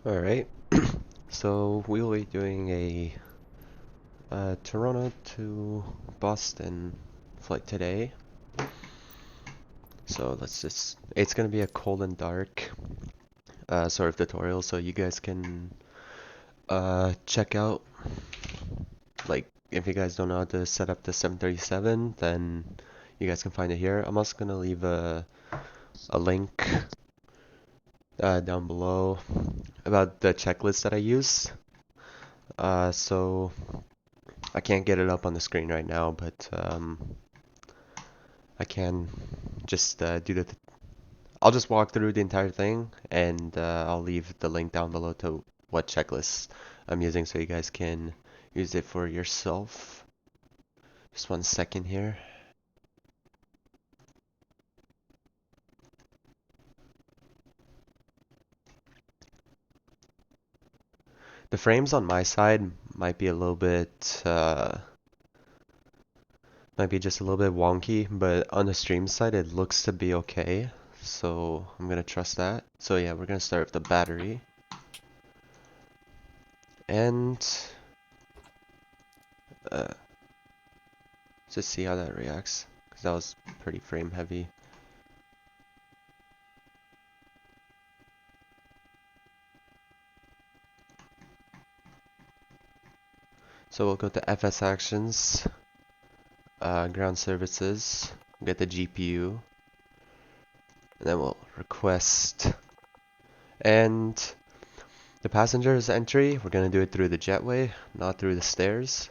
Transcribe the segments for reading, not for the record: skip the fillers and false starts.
Alright, so we will be doing a Toronto to Boston flight today. So it's gonna be a cold and dark sort of tutorial, so you guys can check out, like, if you guys don't know how to set up the 737, then you guys can find it here. I'm also gonna leave a link down below about the checklist that I use. So I can't get it up on the screen right now, but I can just I'll just walk through the entire thing, and I'll leave the link down below to what checklist I'm using so you guys can use it for yourself. Just 1 second here. The frames on my side might be a little bit might be just a little bit wonky, but on the stream side it looks to be okay. So I'm gonna trust that. So yeah, we're gonna start with the battery. And just see how that reacts, because that was pretty frame heavy. So we'll go to FS actions, ground services, get the GPU, and then we'll request. And the passenger's entry, we're gonna do it through the jetway, not through the stairs.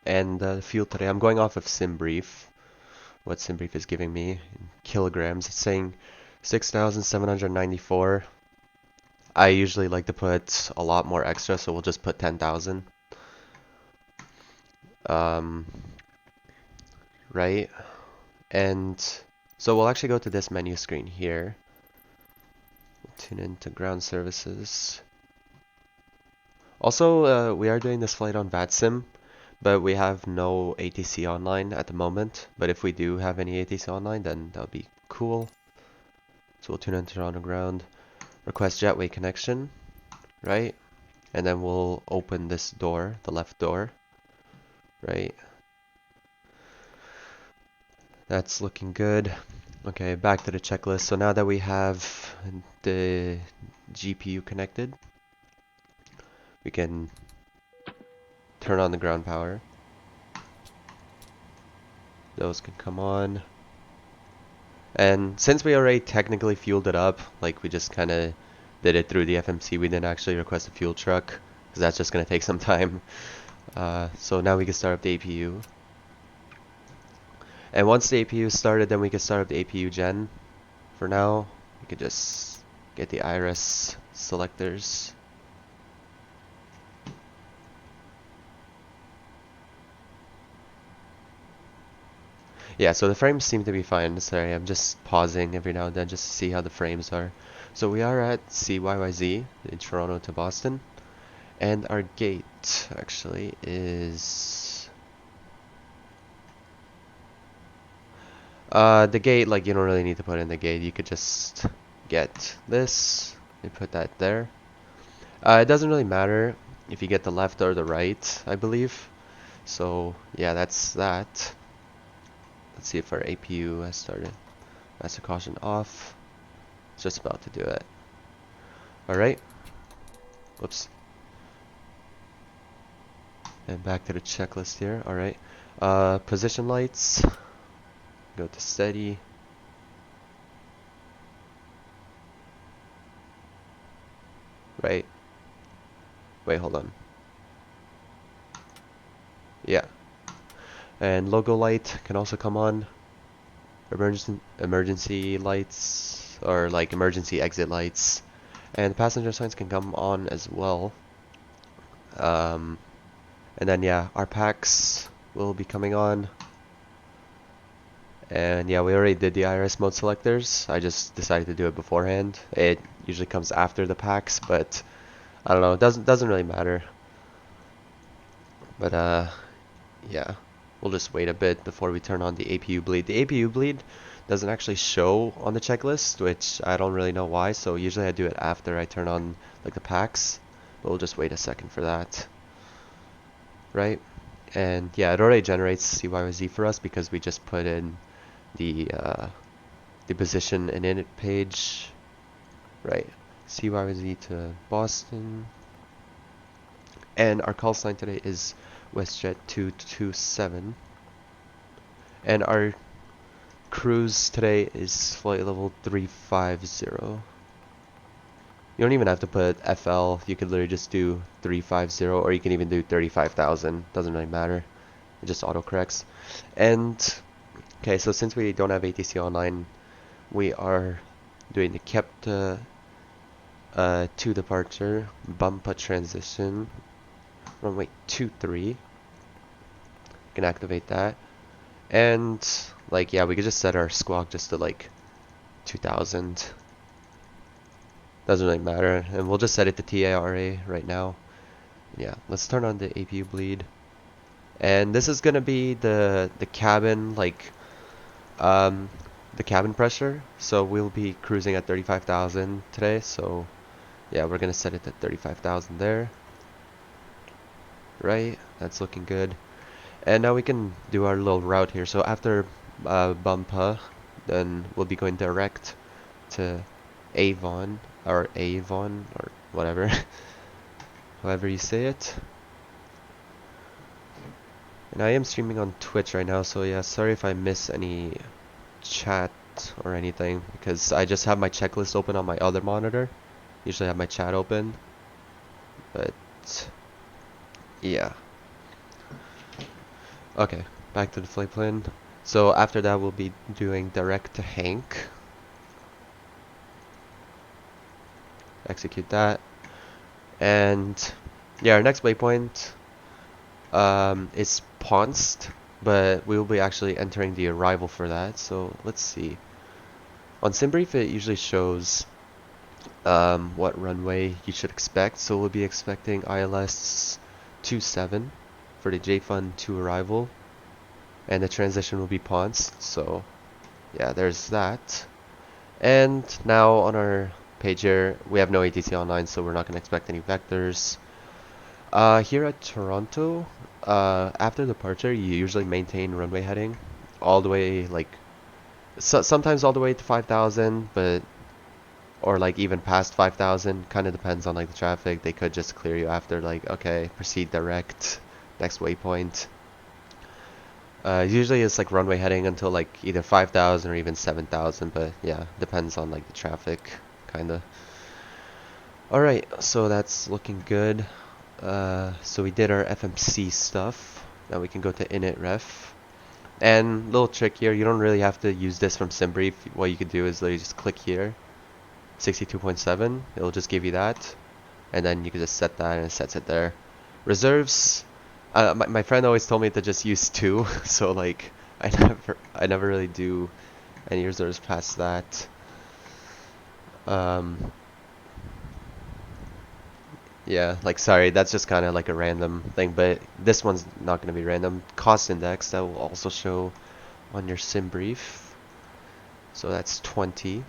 And fuel today, I'm going off of SimBrief, what SimBrief is giving me in kilograms. It's saying 6,794. I usually like to put a lot more extra, so we'll just put 10,000. Right? And so we'll actually go to this menu screen here. We'll tune into ground services. Also, we are doing this flight on VATSIM, but we have no ATC online at the moment. But if we do have any ATC online, then that would be cool. So we'll tune into Toronto ground, request jetway connection, right? And then we'll open this door, the left door, right? That's looking good. Okay, back to the checklist. So now that we have the GPU connected, we can turn on the ground power. Those can come on. And since we already technically fueled it up, like we just kind of did it through the FMC, we didn't actually request a fuel truck, because that's just going to take some time. So now we can start up the APU. And once the APU is started, then we can start up the APU gen. For now, we could just get the iris selectors. Yeah, so the frames seem to be fine. Sorry, I'm just pausing every now and then just to see how the frames are. So we are at CYYZ in Toronto to Boston. And our gate actually is... the gate, like, you don't really need to put in the gate. You could just get this and put that there. It doesn't really matter if you get the left or the right, I believe. So yeah, that's that. Let's see if our APU has started. Master caution off. It's just about to do it. Alright. Whoops. And back to the checklist here. Alright. Position lights. Go to steady. Right. Wait, hold on. Yeah. And logo light can also come on. Emergency lights, or like emergency exit lights. And passenger signs can come on as well. And then yeah, our packs will be coming on. And yeah, we already did the iris mode selectors. I just decided to do it beforehand. It usually comes after the packs, but I don't know, it doesn't really matter. But yeah, we'll just wait a bit before we turn on the APU bleed. The APU bleed, doesn't actually show on the checklist, which I don't really know why. So usually I do it after I turn on like the packs, but we'll just wait a second for that, right? And yeah, it already generates Cyyz for us because we just put in the position and init page, right? Cyyz to Boston, and our call sign today is WestJet 227, and our cruise today is flight level 350. You don't even have to put FL, you could literally just do 350, or you can even do 35,000, doesn't really matter, it just autocorrects. And okay, so since we don't have ATC online, we are doing the kept to departure, bump a transition, runway 23, you can activate that. And like, yeah, we could just set our squawk just to like 2000, doesn't really matter, and we'll just set it to TARA right now. Yeah, let's turn on the APU bleed, and this is gonna be the cabin, like the cabin pressure, so we'll be cruising at 35,000 today. So yeah, we're gonna set it at 35,000 there, right? That's looking good. And now we can do our little route here. So after Bumpa, then we'll be going direct to Avon, or whatever, however you say it. And I am streaming on Twitch right now, so yeah, sorry if I miss any chat or anything, because I just have my checklist open on my other monitor. Usually have my chat open, but yeah. Okay, back to the flight plan. So after that, we'll be doing direct to Hank. Execute that. And yeah, our next waypoint is Ponst, but we will be actually entering the arrival for that. So let's see. On SimBrief, it usually shows what runway you should expect. So we'll be expecting ILS 27 for the JFun 2 arrival, and the transition will be Ponce. So yeah, there's that. And now on our page here, we have no ATC online, so we're not going to expect any vectors. Here at Toronto, after departure, you usually maintain runway heading all the way, like sometimes all the way to 5,000, but or like even past 5,000, kind of depends on like the traffic. They could just clear you after, like, okay, proceed direct, next waypoint. Usually it's like runway heading until like either 5,000 or even 7,000, but yeah, depends on like the traffic, kinda. Alright, so that's looking good. So we did our FMC stuff. Now we can go to init ref. And little trick here, you don't really have to use this from SimBrief. What you could do is literally just click here, 62.7, it'll just give you that, and then you can just set that and it sets it there. Reserves, my friend always told me to just use 2, so like I never really do any reserves past that. Yeah, like, sorry, that's just kind of like a random thing, but this one's not going to be random. Cost index, that will also show on your SimBrief, so that's 20.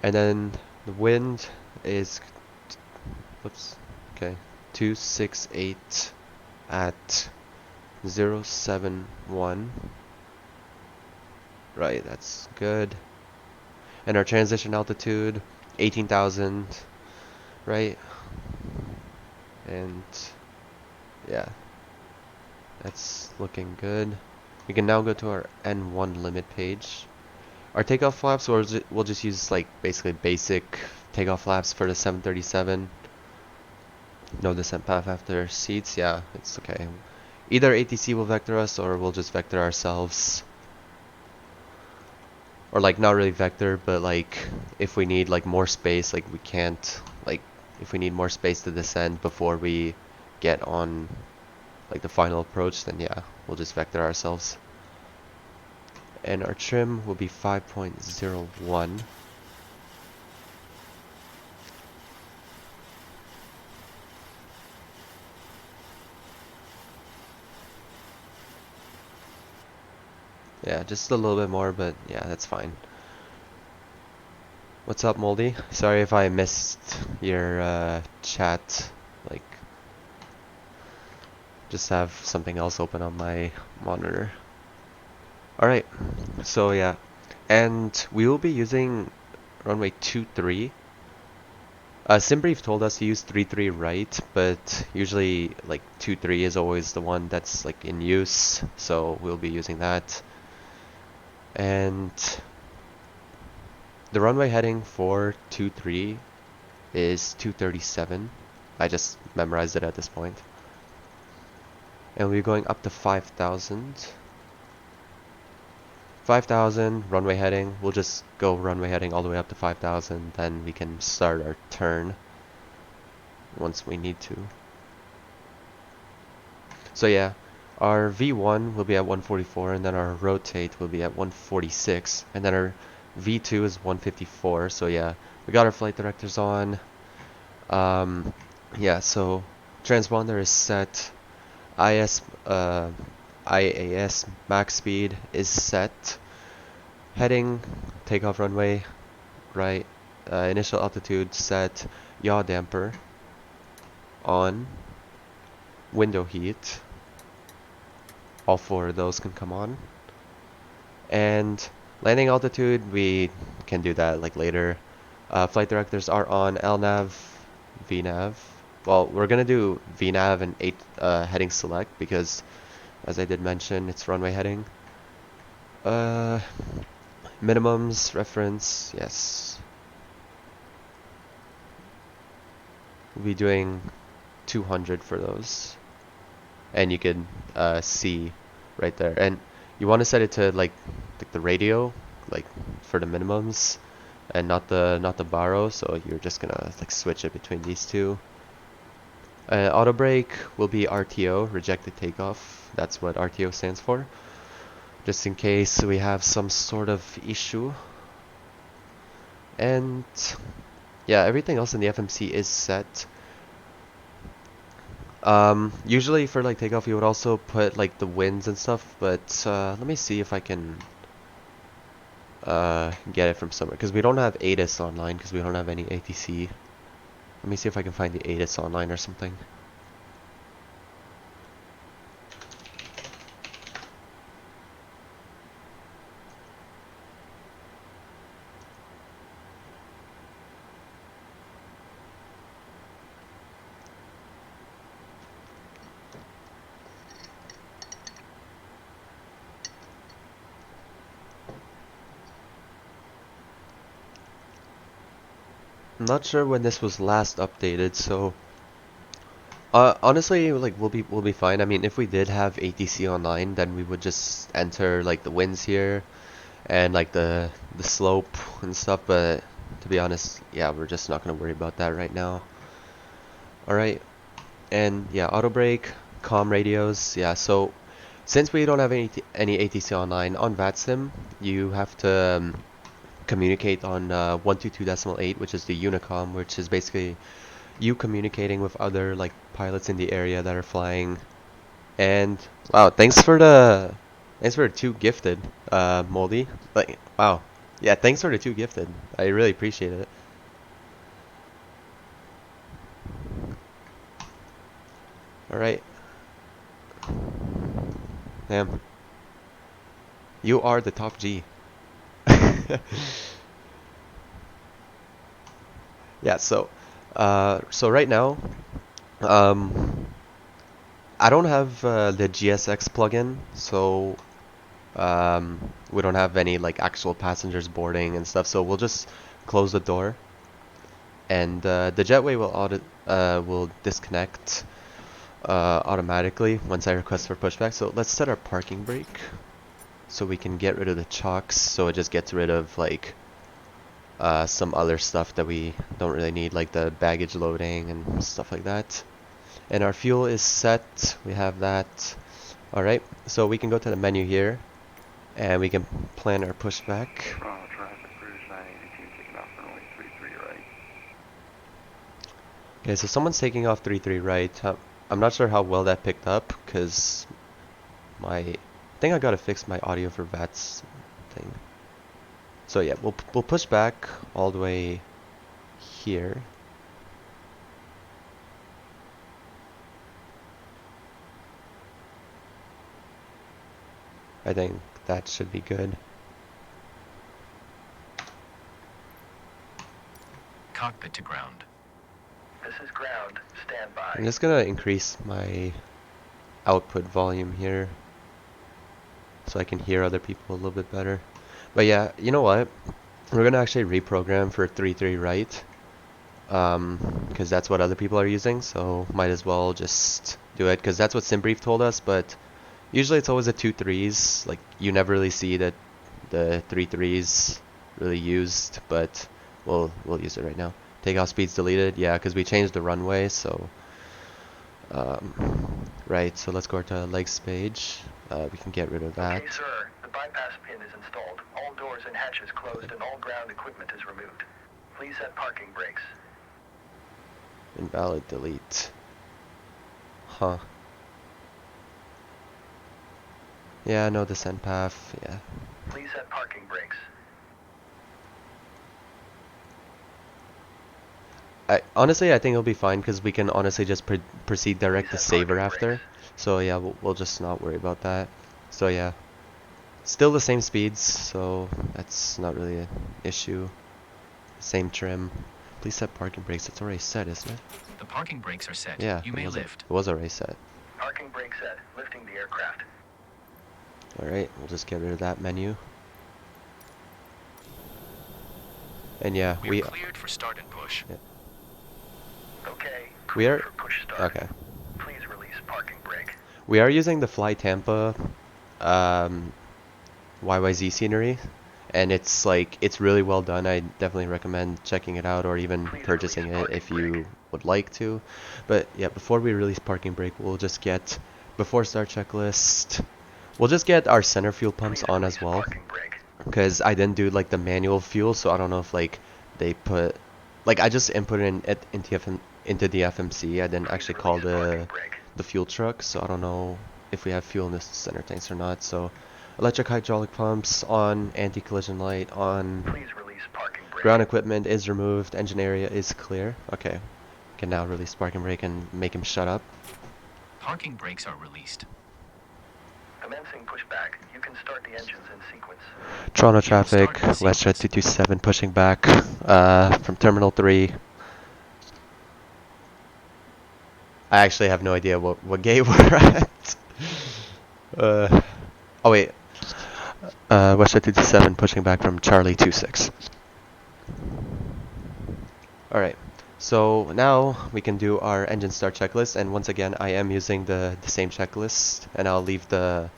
And then the wind is, whoops, okay, 268 at 071. Right, that's good. And our transition altitude, 18,000, right? And yeah, that's looking good. We can now go to our N1 limit page. Our takeoff flaps, we'll just use like basically basic takeoff flaps for the 737. No descent path after seats. Yeah, it's okay. Either ATC will vector us or we'll just vector ourselves. Or like not really vector, but like if we need like more space, like we can't, like if we need more space to descend before we get on like the final approach, then yeah, we'll just vector ourselves. And our trim will be 5.01. Yeah, just a little bit more, but yeah, that's fine. What's up, Moldy? Sorry if I missed your chat. Like, just have something else open on my monitor. Alright, so yeah. And we will be using runway 23. Simbrief told us to use 33 right, but usually like 23 is always the one that's like in use, so we'll be using that. And the runway heading for 23 is 237. I just memorized it at this point. And we're going up to 5,000. 5,000 runway heading. We'll just go runway heading all the way up to 5,000, then we can start our turn once we need to. So yeah, our V1 will be at 144, and then our rotate will be at 146, and then our V2 is 154. So yeah, we got our flight directors on. Yeah, so transponder is set. IAS max speed is set. Heading, takeoff runway, right. Initial altitude set. Yaw damper on. Window heat. All four of those can come on. And landing altitude, we can do that like later. Flight directors are on LNAV, VNAV. Well, we're gonna do VNAV and heading select because, as I did mention, it's runway heading. Minimums, reference, yes. We'll be doing 200 for those. And you can see right there. And you want to set it to like the radio, like for the minimums, and not the baro. So you're just gonna like switch it between these two. Auto brake will be RTO, rejected takeoff. That's what RTO stands for. Just in case we have some sort of issue. And yeah, everything else in the FMC is set. Usually for like takeoff you would also put like the winds and stuff, but let me see if I can get it from somewhere, because we don't have ATIS online because we don't have any ATC. Let me see if I can find the ATIS online or something. I'm not sure when this was last updated, so honestly, like we'll be fine. I mean, if we did have ATC online, then we would just enter like the winds here and like the slope and stuff, but to be honest, yeah, we're just not gonna worry about that right now. Alright, and yeah, auto brake, comm radios, yeah, so since we don't have any ATC online, on VATSIM, you have to communicate on 122.8, which is the Unicom, which is basically you communicating with other like pilots in the area that are flying. And wow, thanks for the two gifted, Moldy. Like wow, yeah, thanks for the two gifted. I really appreciate it. All right, damn, you are the top G. Yeah, so right now, um, I don't have the GSX plugin, so we don't have any like actual passengers boarding and stuff. So we'll just close the door, and the jetway will disconnect automatically once I request for pushback. So let's set our parking brake so we can get rid of the chocks. So it just gets rid of like some other stuff that we don't really need, like the baggage loading and stuff like that. And our fuel is set. We have that. Alright, so we can go to the menu here and we can plan our pushback. Okay, so someone's taking off 33 right. I'm not sure how well that picked up because my think I gotta fix my audio for VATS thing. So yeah, we'll push back all the way here. I think that should be good. Cockpit to ground. This is ground. Stand by. I'm just gonna increase my output volume here so I can hear other people a little bit better. But yeah, you know what? We're gonna actually reprogram for 3-3 right, because that's what other people are using. So might as well just do it, because that's what SimBrief told us. But usually it's always the 2-3s. Like you never really see that the 3-3s really used, but we'll use it right now. Takeoff speeds deleted, yeah, because we changed the runway. So right, so let's go to legs page. We can get rid of that. Okay, sir. The bypass pin is installed. All doors and hatches closed and all ground equipment is removed. Please set parking brakes. Invalid delete. Huh. Yeah, no descent path, yeah. Please set parking brakes. Honestly, I think it'll be fine because we can honestly just proceed direct to Please set saver parking after. brakes. So yeah, we'll just not worry about that. So yeah, still the same speeds, so that's not really an issue. Same trim. Please set parking brakes. It's already set, isn't it? The parking brakes are set. Yeah, You may lift. it was already set. Parking brake set. Lifting the aircraft. Alright, we'll just get rid of that menu. And yeah, We're cleared for start and push. Yeah. Okay. We are For push start. okay. Please release parking brake. We are using the Fly Tampa YYZ scenery, and it's like it's really well done. I definitely recommend checking it out or even Please purchasing release it if parking you brake. would like to. But yeah, before we release parking brake, we'll just get before start checklist. We'll just get our center fuel pumps Please on release as well, parking brake. because I didn't do like the manual fuel, so I don't know if like they put like I just input it into the FMC. I didn't Please actually call release parking brake. the fuel truck, so I don't know if we have fuel in the center tanks or not. So electric hydraulic pumps on, anti-collision light on, Please release parking brake. ground equipment is removed, engine area is clear. Okay, can now release parking brake and make him shut up. Parking brakes are released. Commencing pushback. You can start the engines in sequence. Toronto will traffic, start in WestJet sequence. 227 pushing back from Terminal 3. I actually have no idea what gate we're at. Oh wait, WestJet 227 pushing back from Charlie 26. Alright, so now we can do our engine start checklist, and once again I am using the same checklist, and I'll leave the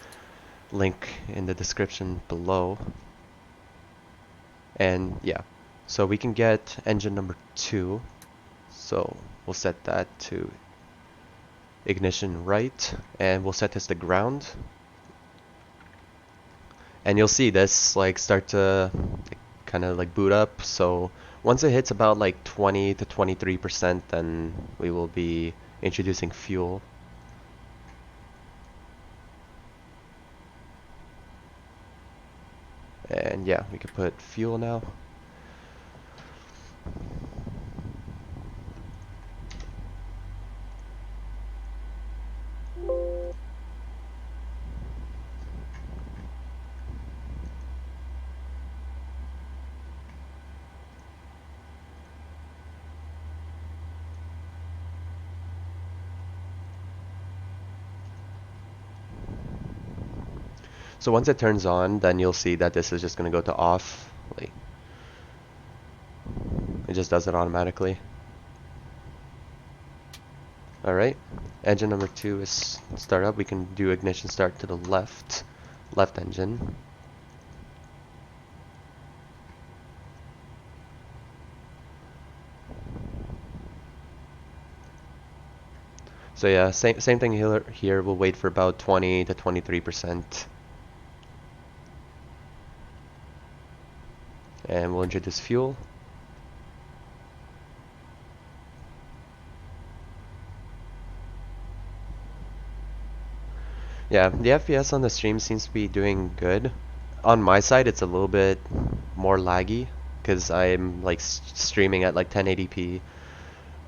link in the description below. And yeah, so we can get engine number 2, so we'll set that to ignition right, and we'll set this to ground. And you'll see this like start to kind of like boot up. So once it hits about like 20 to 23%, then we will be introducing fuel. And yeah, we can put fuel now. So once it turns on, then you'll see that this is just going to go to off. Like, it just does it automatically. Alright, engine number 2 is start up. We can do ignition start to the left engine. So yeah, same thing here. We'll wait for about 20 to 23%. And we'll introduce fuel. Yeah, the FPS on the stream seems to be doing good. On my side, it's a little bit more laggy because I'm like streaming at like 1080p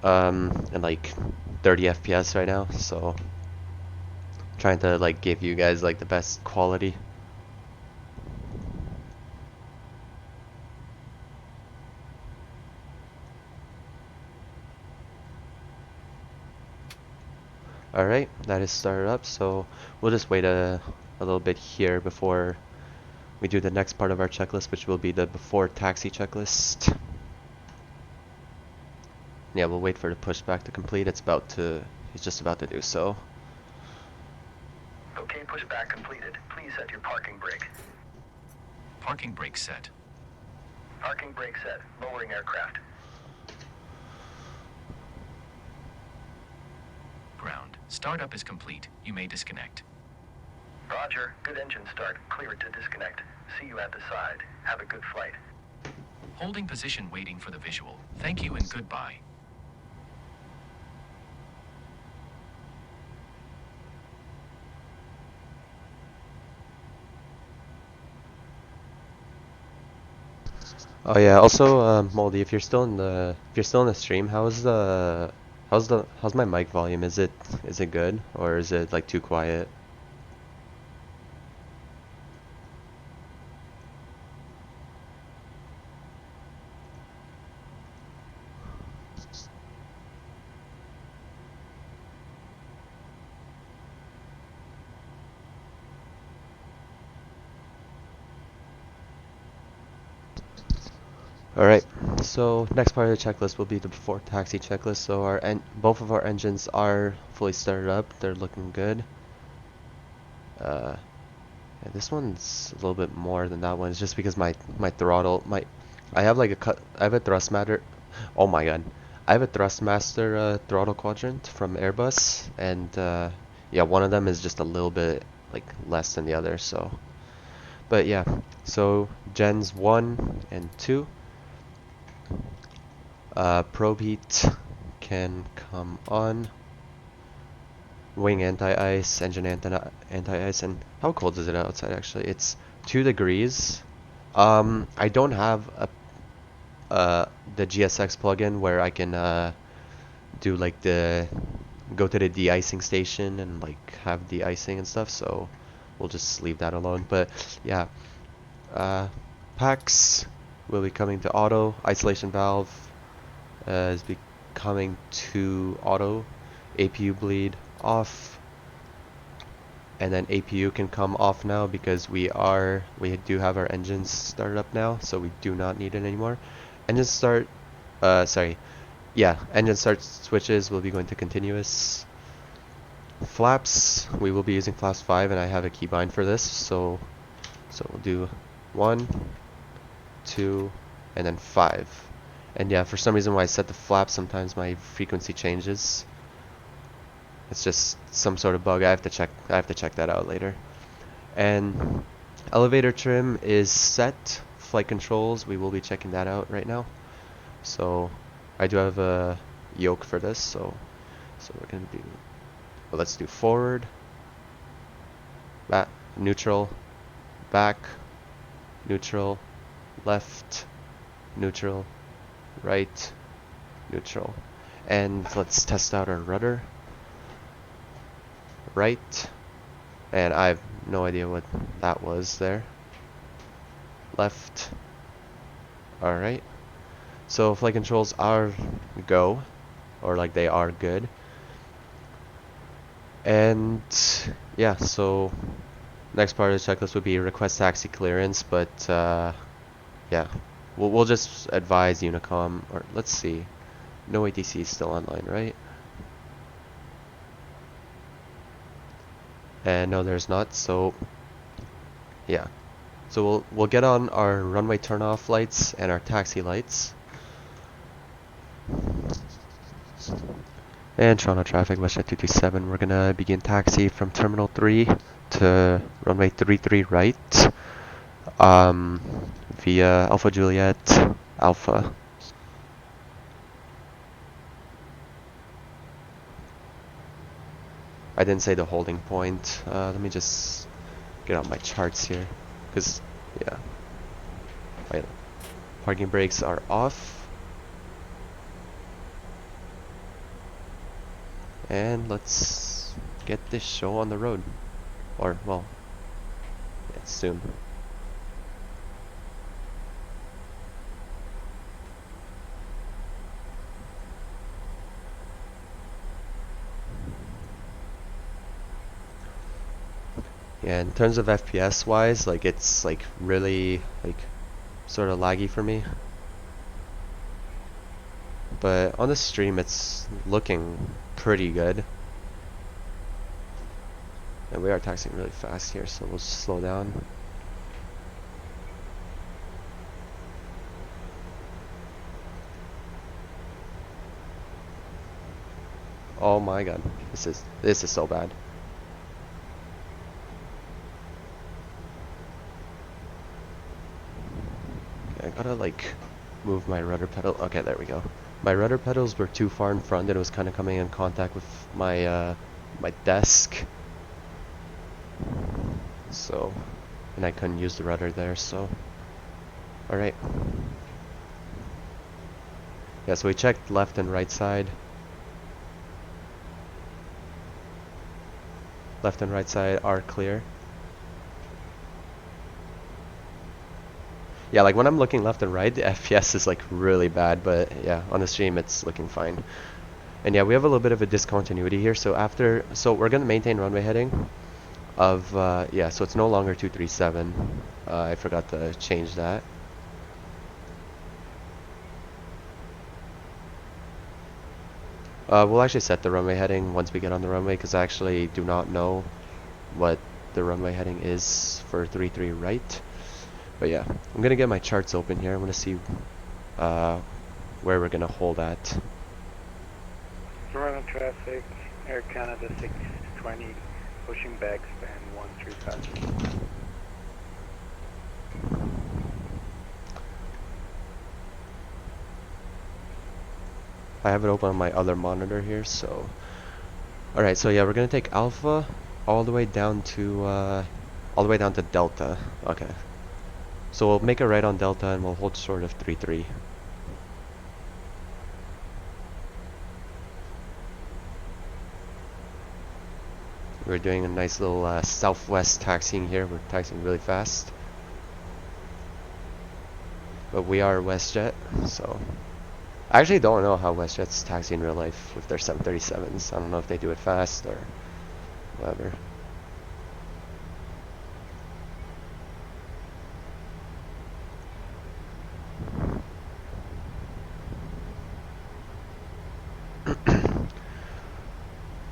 and like 30 FPS right now, so trying to like give you guys like the best quality. Alright, that is started up, so we'll just wait a little bit here before we do the next part of our checklist, which will be the before taxi checklist. Yeah, we'll wait for the pushback to complete. He's just about to do so. Okay, pushback completed. Please set your parking brake. Parking brake set. Parking brake set. Lowering aircraft. Ground. Startup is complete. You may disconnect. Roger. Good engine start. Clear it to disconnect. See you at the side. Have a good flight. Holding position waiting for the visual. Thank you and goodbye. Oh yeah, also Moldy, if you're still in the stream, how's my mic volume? Is it good or is it like too quiet? Alright, so next part of the checklist will be the before taxi checklist. So both of our engines are fully started up. They're looking good. Yeah, this one's a little bit more than that one. It's just because my throttle, I have a thrust master. Oh my god, I have a thrustmaster throttle quadrant from Airbus, and yeah, one of them is just a little bit like less than the other. So, but yeah, so gens 1 and 2. Probe heat can come on. Wing anti-ice, engine anti-ice, and how cold is it outside actually? It's 2 degrees. I don't have the GSX plugin where I can do like go to the de-icing station and like have de-icing and stuff, so we'll just leave that alone. But yeah, packs will be coming to auto. Isolation valve is becoming to auto. APU bleed off, and then APU can come off now because we do have our engines started up now, so we do not need it anymore. Engine start, engine start switches will be going to continuous. Flaps, we will be using flaps 5, and I have a keybind for this, so we'll do 1, 2, and then 5. And yeah, for some reason when I set the flaps, sometimes my frequency changes. It's just some sort of bug. I have to check that out later. And elevator trim is set. Flight controls, we will be checking that out right now. So I do have a yoke for this, so we're gonna do, well, let's do forward, back, neutral, back, neutral, left, neutral, right, neutral. And let's test out our rudder. Right, and I have no idea what that was there. Left. Alright, so flight controls are go, or like they are good. And yeah, so next part of the checklist would be request taxi clearance, but yeah, we'll just advise Unicom, or let's see, no ATC is still online, right? And no, there's not. So yeah, so we'll get on our runway turnoff lights and our taxi lights. And Toronto traffic, WestJet 227. We're gonna begin taxi from Terminal 3 to runway 33 right, via Alpha Juliet Alpha. I didn't say the holding point. Let me just get out my charts here, because yeah, my parking brakes are off. And let's get this show on the road, or well, yeah, soon. Yeah, in terms of FPS wise, like it's like really like sort of laggy for me. But on the stream it's looking pretty good. And we are taxiing really fast here, so we'll slow down. Oh my god, this is so bad. Okay, I gotta like move my rudder pedal. Okay, there we go. My rudder pedals were too far in front and it was kind of coming in contact with my my desk. So, and I couldn't use the rudder there, so alright. Yeah, so we checked left and right side. Left and right side are clear. Yeah, like when I'm looking left and right, the FPS is like really bad, but yeah, on the stream it's looking fine. And yeah, we have a little bit of a discontinuity here. So we're gonna maintain runway heading of yeah, so it's no longer 237. I forgot to change that. We'll actually set the runway heading once we get on the runway, because I actually do not know what the runway heading is for 33 right. But yeah, I'm gonna get my charts open here. I'm gonna see where we're gonna hold at. Toronto traffic, Air Canada 620, pushing back span 135. I have it open on my other monitor here, so alright, so yeah, we're gonna take Alpha all the way down to Delta. Okay. So we'll make a right on Delta and we'll hold short of 33. We're doing a nice little southwest taxiing here. We're taxiing really fast. But we are WestJet, so I actually don't know how WestJet's taxi in real life with their 737s. I don't know if they do it fast or whatever.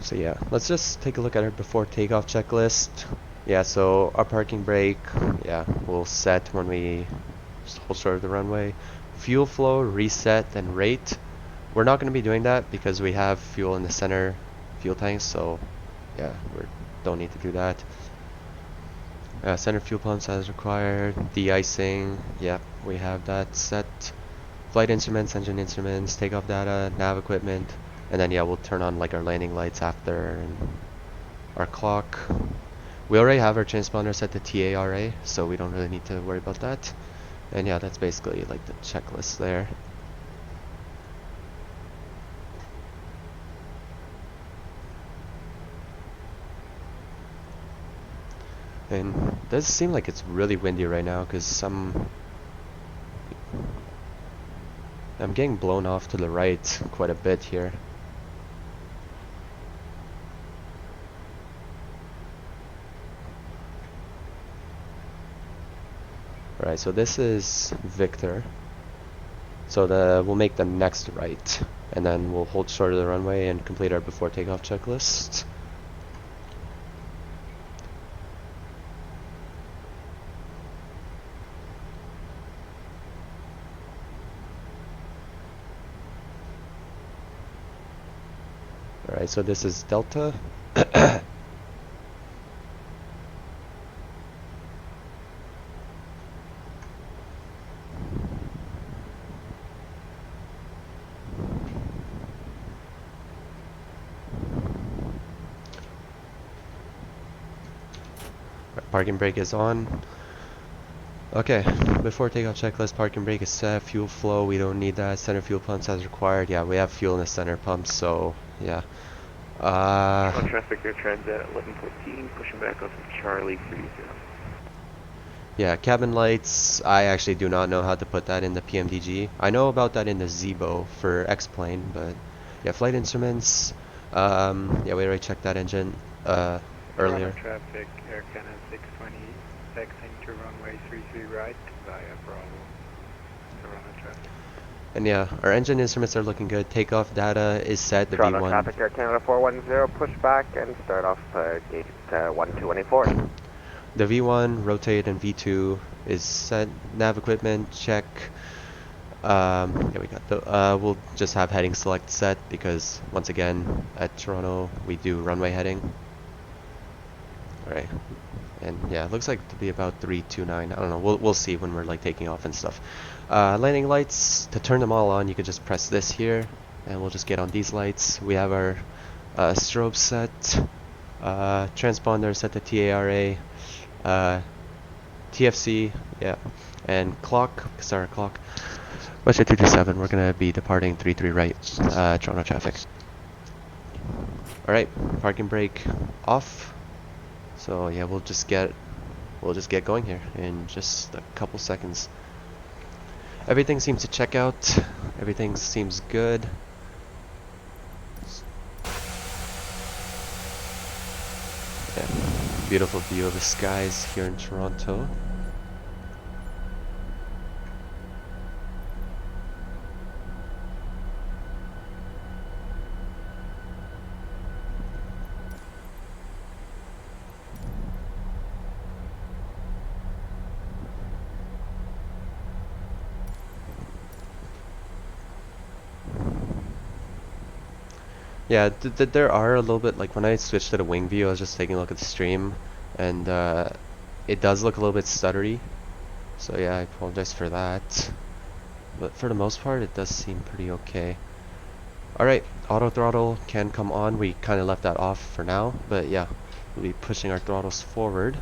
So yeah, let's just take a look at our before takeoff checklist. Yeah, so our parking brake, yeah, we'll set when we hold short of the runway. Fuel flow, reset, and rate. We're not going to be doing that because we have fuel in the center fuel tanks, so yeah, we don't need to do that. Center fuel pumps as required. De-icing, yep, we have that set. Flight instruments, engine instruments, takeoff data, nav equipment, and then yeah, we'll turn on like our landing lights after, and our clock. We already have our transponder set to TARA, so we don't really need to worry about that. And yeah, that's basically like the checklist there. And it does seem like it's really windy right now, because I'm getting blown off to the right quite a bit here. Alright, so this is Victor. So we'll make the next right, and then we'll hold short of the runway and complete our before takeoff checklist. Alright, so this is Delta. Parking brake is on. Okay, before takeoff checklist, parking brake is set, fuel flow, we don't need that, center fuel pumps as required. Yeah, we have fuel in the center pumps, so yeah. On traffic, air transit at 11:14, pushing back up to Charlie 30. Yeah, cabin lights, I actually do not know how to put that in the Pmdg. I know about that in the Zibo for X-Plane, but yeah, flight instruments, yeah, we already checked that engine earlier. Traffic, Air Canada 620, taxiing to runway 33 right via Bravo. Toronto traffic. And yeah, our engine instruments are looking good. Takeoff data is set, the Toronto V1. traffic, Air Canada 410, push back and start off gate 1284. The V1, rotate, and V2 is set. Nav equipment, check. Yeah, we got the, we'll just have heading select set because once again at Toronto we do runway heading. Alright. And yeah, it looks like to be about 329. I don't know, we'll see when we're like taking off and stuff. Landing lights, to turn them all on you could just press this here and we'll just get on these lights. We have our strobe set, transponder set to TARA, TFC, yeah, and clock, start our clock. Westjet 227, we're gonna be departing 33 right, Toronto traffic. Alright, parking brake off. So yeah, we'll just get going here in just a couple seconds. Everything seems to check out. Everything seems good. Yeah, beautiful view of the skies here in Toronto. Yeah, there are a little bit, like when I switched to the wing view, I was just taking a look at the stream, and it does look a little bit stuttery. So yeah, I apologize for that. But for the most part, it does seem pretty okay. Alright, auto throttle can come on. We kind of left that off for now, but yeah, we'll be pushing our throttles forward.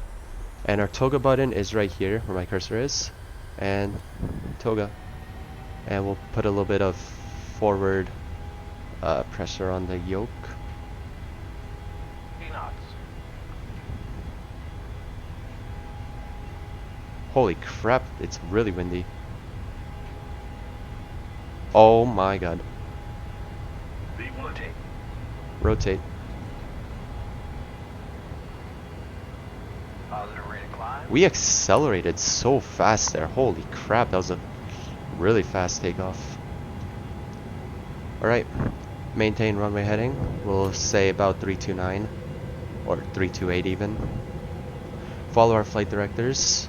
And our toga button is right here, where my cursor is. And toga. And we'll put a little bit of forward pressure on the yoke. Holy crap, it's really windy. Oh my god. Rotate. Rotate. Positive rate of climb. We accelerated so fast there. Holy crap, that was a really fast takeoff. Alright, maintain runway heading. We'll say about 329 or 328 even. Follow our flight directors.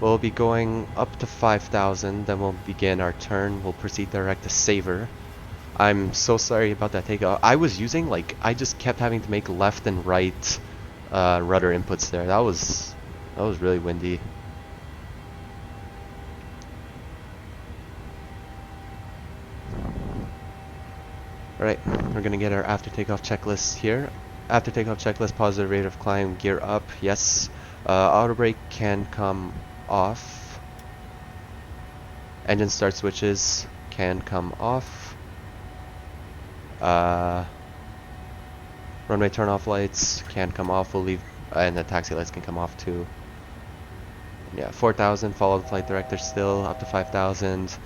We'll be going up to 5,000, then we'll begin our turn. We'll proceed direct to Saver. I'm so sorry about that takeoff. I was using, like, I just kept having to make left and right rudder inputs there. That was really windy. Alright, we're gonna get our after takeoff checklist here. After takeoff checklist, positive rate of climb, gear up, yes. Auto brake can come off. Engine start switches can come off. Runway turn off lights can come off. We'll leave, and the taxi lights can come off too. Yeah, 4,000. Follow the flight director still up to 5,000.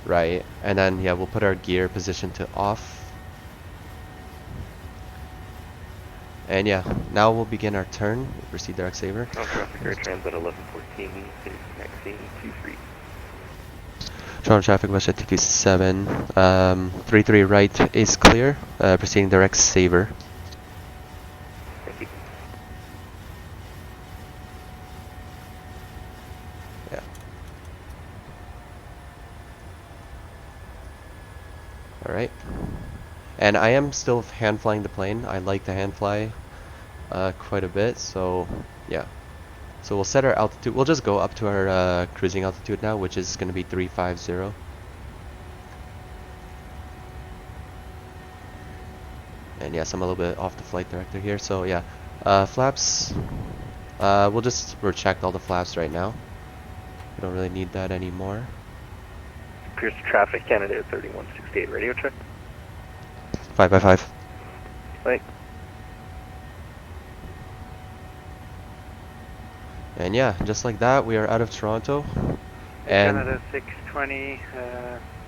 Right, and then yeah, we'll put our gear position to off. And yeah, now we'll begin our turn. We'll proceed direct Saver. Traffic air transit 1114, taxi 23. Toronto traffic, Westjet 227. 33 right is clear. Proceeding direct Saver. Thank you. Yeah. Alright. And I am still hand flying the plane. I like to hand fly quite a bit, so yeah. So we'll set our altitude. We'll just go up to our cruising altitude now, which is going to be 350. And And yes, I'm a little bit off the flight director here, so yeah. Flaps, we'll just recheck all the flaps right now. We don't really need that anymore. Pierce traffic, Canada 3168, radio check. 5 by 5. Right. And yeah, just like that, we are out of Toronto. And Canada 620,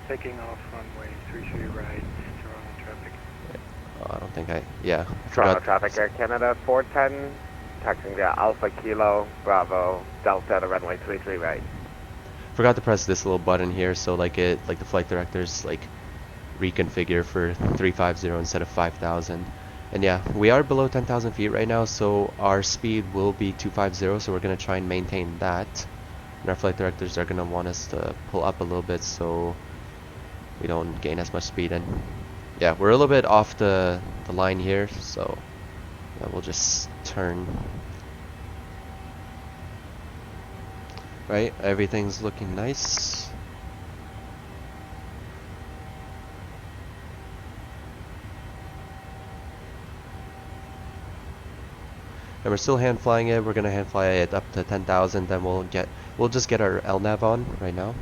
taking off runway 33 right, Toronto traffic. I don't think yeah. I Toronto forgot. traffic, Air Canada 410, taxiing to Alpha Kilo Bravo Delta to runway 33 right. Forgot to press this little button here, so like the flight directors like reconfigure for 350 instead of 5,000. And yeah, we are below 10,000 feet right now, so our speed will be 250, so we're gonna try and maintain that. And our flight directors are gonna want us to pull up a little bit so we don't gain as much speed. And yeah, we're a little bit off the line here, so yeah, we'll just turn. Right, everything's looking nice. And we're still hand flying it. We're gonna hand fly it up to 10,000, then we'll just get our LNAV on right now.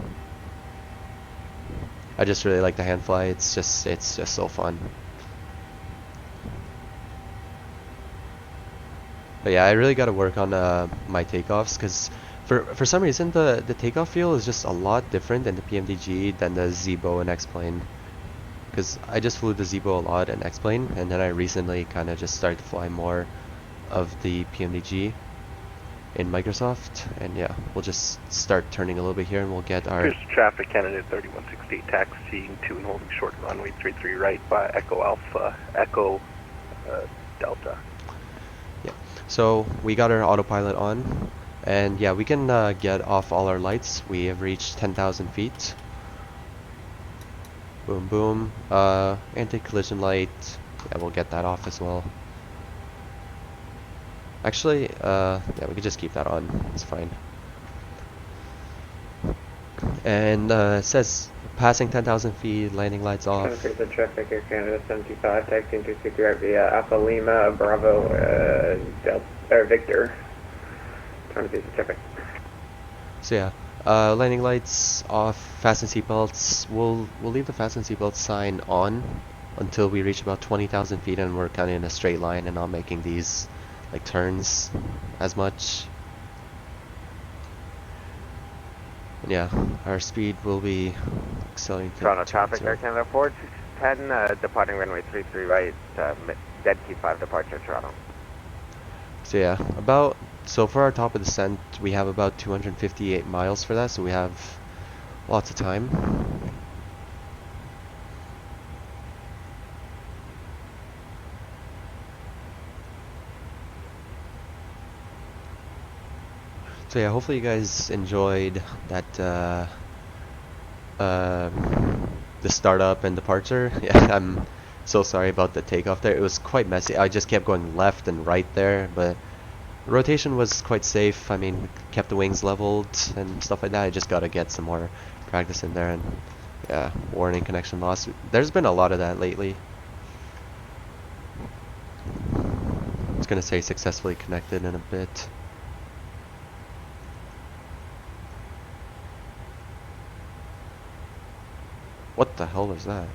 I just really like the hand fly. It's just so fun. But yeah, I really got to work on my takeoffs, because for some reason the takeoff feel is just a lot different in the Pmdg than the Zibo and X-Plane. Because I just flew the Zibo a lot and X-Plane, and then I recently kind of just started to fly more of the Pmdg in Microsoft. And yeah, we'll just start turning a little bit here, and we'll get our Pierce traffic, Canada 3168, taxiing to and holding short runway 33 right by Echo Alpha, Echo Delta. Yeah, so we got our autopilot on, and yeah, we can get off all our lights. We have reached 10,000 feet. Boom, boom. Anti-collision light. Yeah, we'll get that off as well. Actually, yeah, we could just keep that on. It's fine. And it says passing 10,000 feet, landing lights off. The traffic, Air Canada 75, taxiing to 60 right via Alpha Lima Bravo Delta Victor. Trying to see the traffic. So yeah, landing lights off, fasten seatbelts. We'll leave the fasten seatbelt sign on until we reach about 20,000 feet, and we're kind of in a straight line and not making these like turns as much. And yeah, our speed will be accelerating to Toronto traffic, Air Canada 410, departing runway 33 right, dead key 5 departure Toronto. So yeah, so for our top of descent, we have about 258 miles for that, so we have lots of time. So yeah, hopefully you guys enjoyed that the startup and departure. Yeah, I'm so sorry about the takeoff there. It was quite messy. I just kept going left and right there, but rotation was quite safe. I mean, we kept the wings leveled and stuff like that. I just gotta get some more practice in there. And yeah, warning, connection loss. There's been a lot of that lately. I was gonna say successfully connected in a bit. What the hell was that?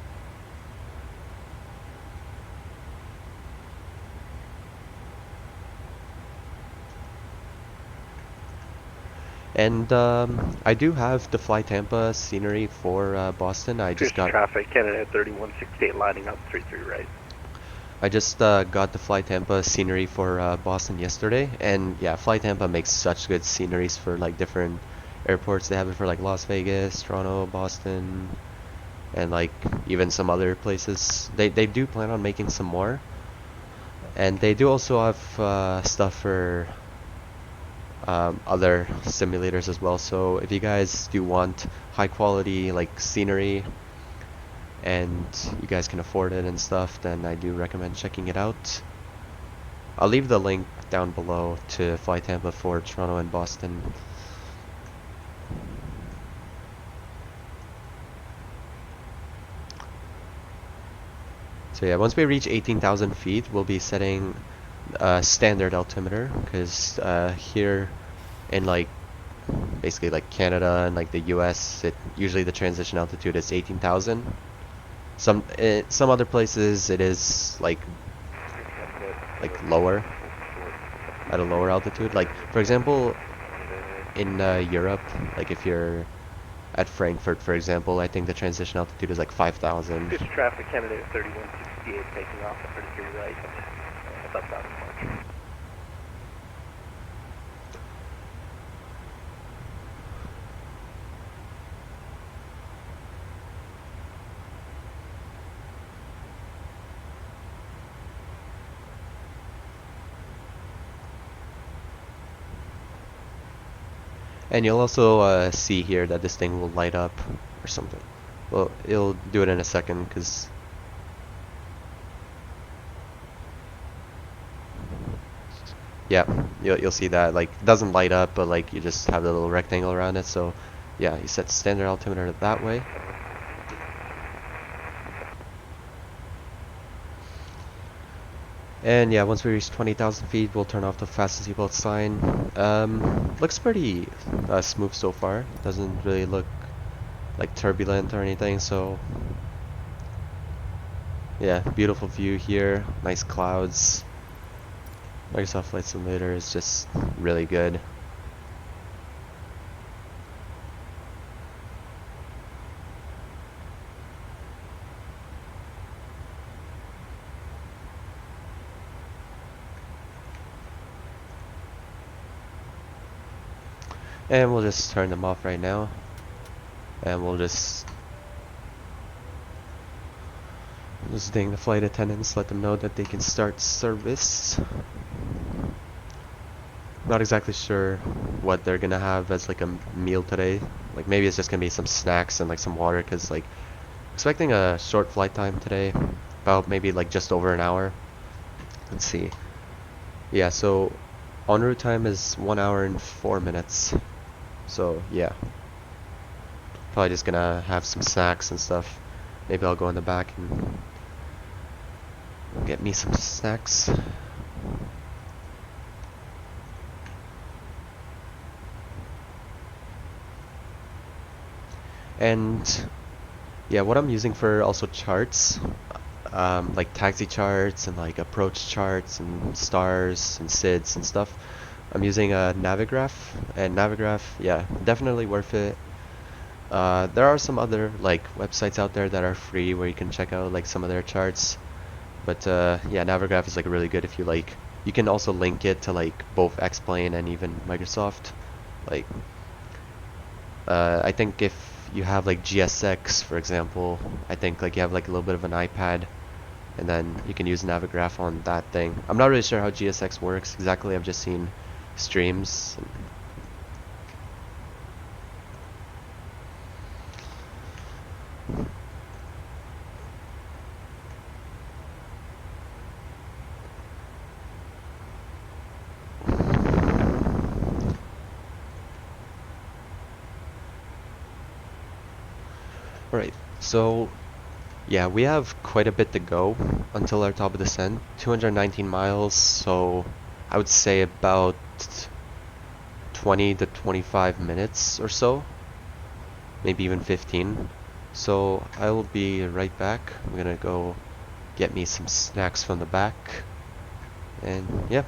And I do have the Fly Tampa scenery for Boston. I just got traffic, Canada 3168, lining up 33 right. I just got the Fly Tampa scenery for Boston yesterday, and yeah, Fly Tampa makes such good sceneries for like different airports. They have it for like Las Vegas, Toronto, Boston, and like even some other places. They do plan on making some more, and they do also have stuff for other simulators as well. So if you guys do want high quality like scenery and you guys can afford it and stuff, then I do recommend checking it out. I'll leave the link down below to Fly Tampa for Toronto and Boston. So yeah, once we reach 18,000 feet, we'll be setting standard altimeter, because here in like basically like Canada and like the US, usually the transition altitude is 18,000. Some other places it is like lower, at a lower altitude. Like for example, in Europe, like if you're at Frankfurt, for example, I think the transition altitude is like 5,000. Good traffic, candidate 3168 taking off at 33 right, southbound approach. And you'll also see here that this thing will light up or something. Well, it'll do it in a second, because yeah, you'll see that like it doesn't light up, but like you just have the little rectangle around it. So yeah, you set standard altimeter that way. And yeah, once we reach 20,000 feet, we'll turn off the fastest seatbelt sign. Looks pretty smooth so far. Doesn't really look like turbulent or anything. So yeah, beautiful view here. Nice clouds. Microsoft Flight Simulator is just really good. And we'll just turn them off right now. And we'll just ding the flight attendants, let them know that they can start service. Not exactly sure what they're gonna have as like a meal today. Like maybe it's just gonna be some snacks and like some water, because like expecting a short flight time today, about maybe like just over an hour. Let's see. Yeah, so en route time is 1 hour and 4 minutes. So yeah, probably just gonna have some snacks and stuff. Maybe I'll go in the back and get me some snacks. And yeah, what I'm using for also charts, like taxi charts and like approach charts and stars and SIDS and stuff, I'm using a Navigraph. And Navigraph, yeah, definitely worth it. There are some other like websites out there that are free where you can check out like some of their charts, but yeah, Navigraph is like really good if you like. You can also link it to like both X-Plane and even Microsoft. Like I think if you have like GSX, for example, I think like you have like a little bit of an iPad, and then you can use Navigraph on that thing. I'm not really sure how GSX works exactly. I've just seen streams. Alright, so yeah, we have quite a bit to go until our top of descent. 219 miles, so I would say about 20 to 25 minutes or so, maybe even 15. So I will be right back. I'm gonna go get me some snacks from the back, and yeah.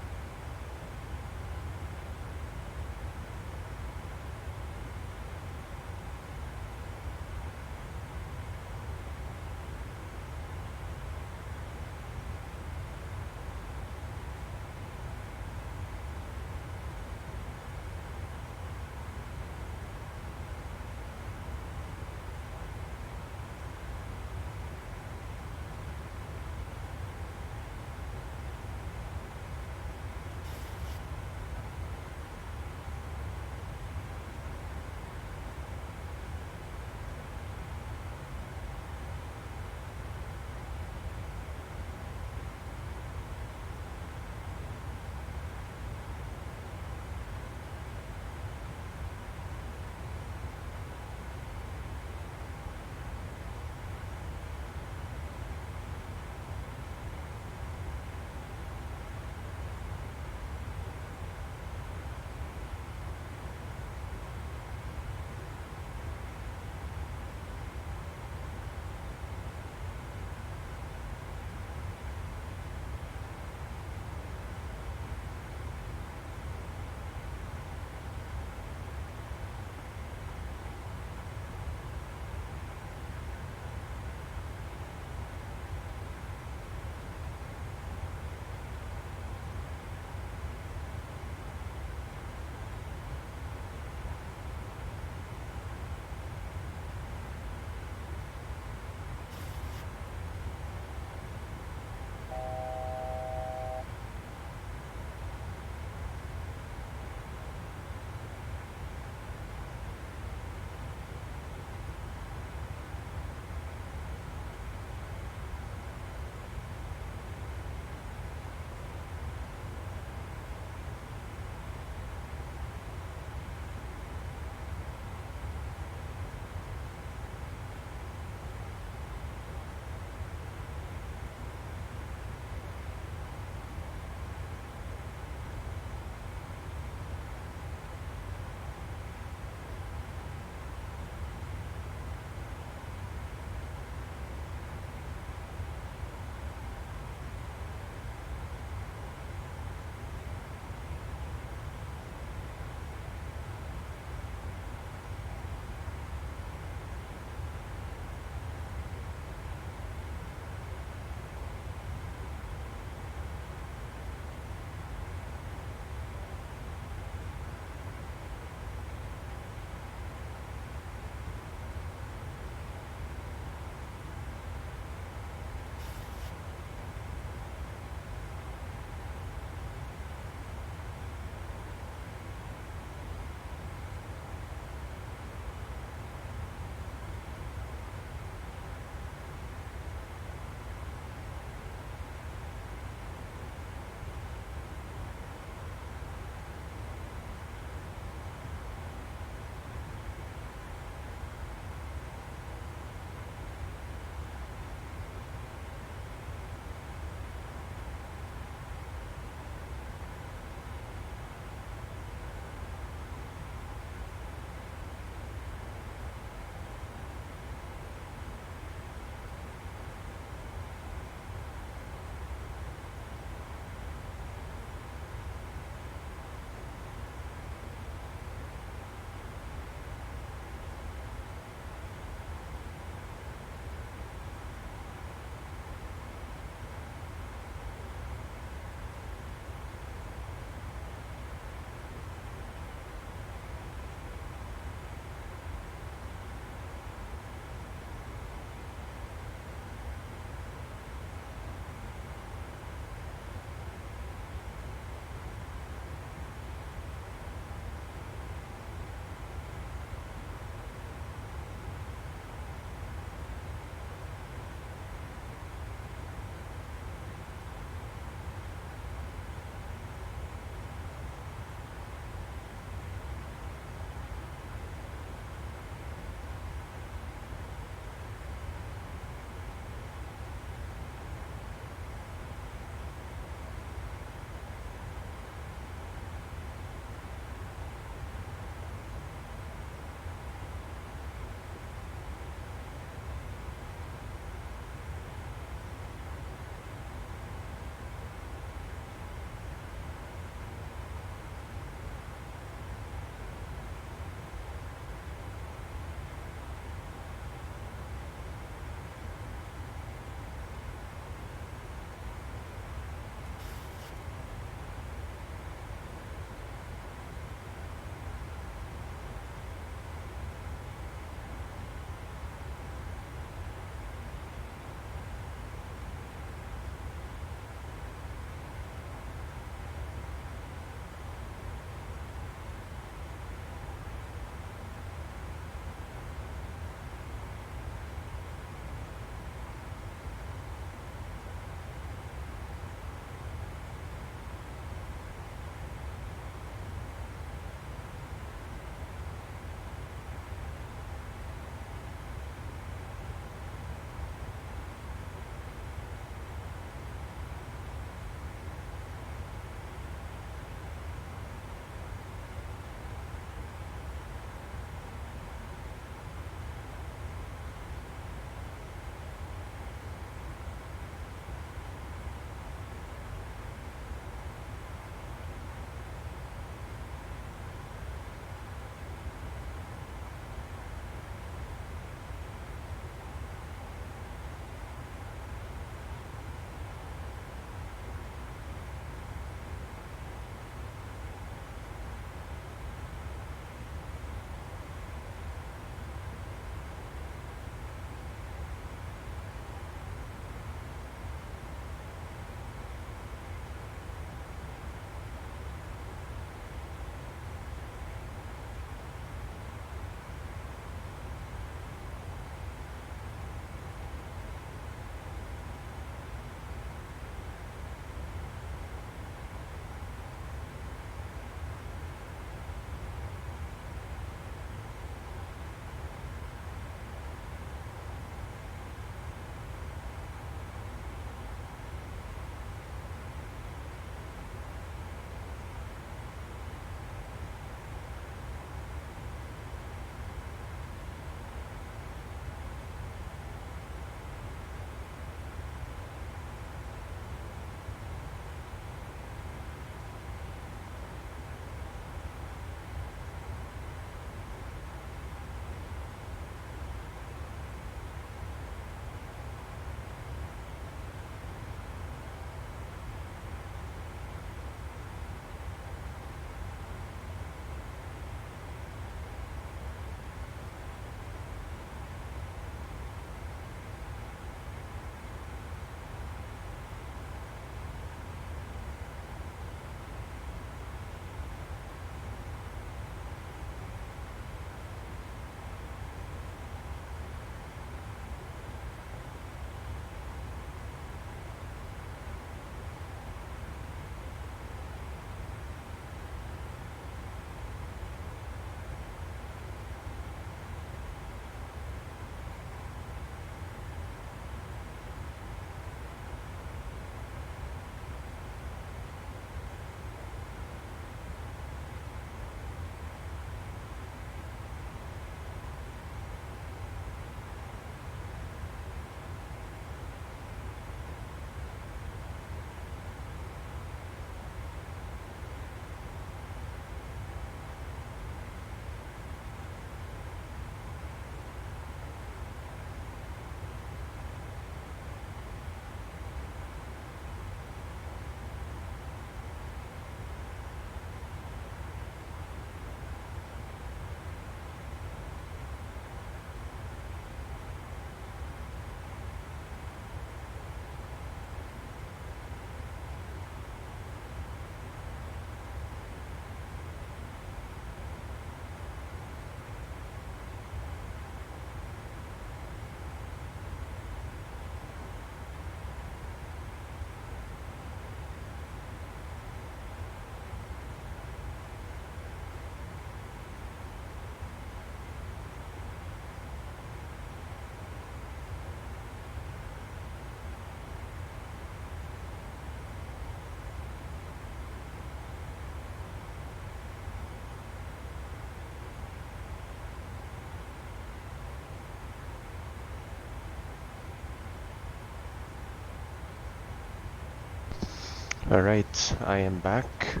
Alright, I am back.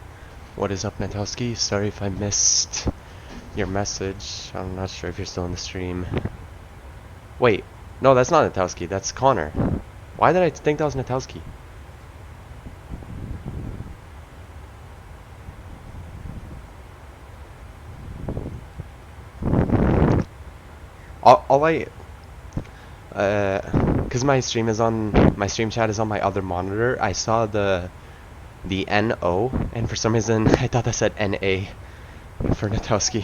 What is up, Natowski? Sorry if I missed your message. I'm not sure if you're still in the stream. Wait, no, that's not Natowski, that's Connor. Why did I think that was Natowski? Cause my stream chat is on my other monitor. I saw the NO, and for some reason I thought that said NA for Natowski.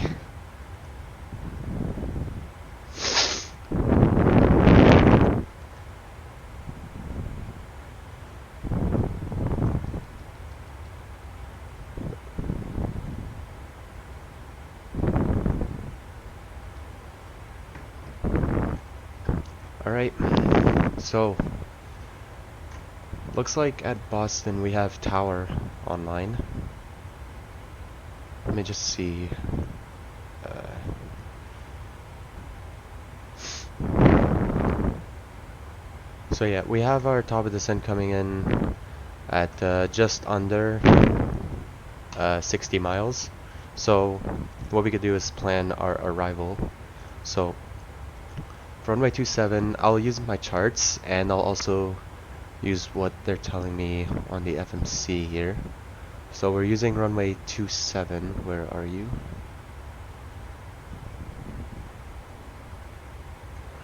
Alright, so looks like at Boston we have tower online. Let me just see. So yeah, we have our top of descent coming in at just under 60 miles. So what we could do is plan our arrival. So for runway 27, I'll use my charts, and I'll also use what they're telling me on the FMC here. So we're using runway 27. Where are you?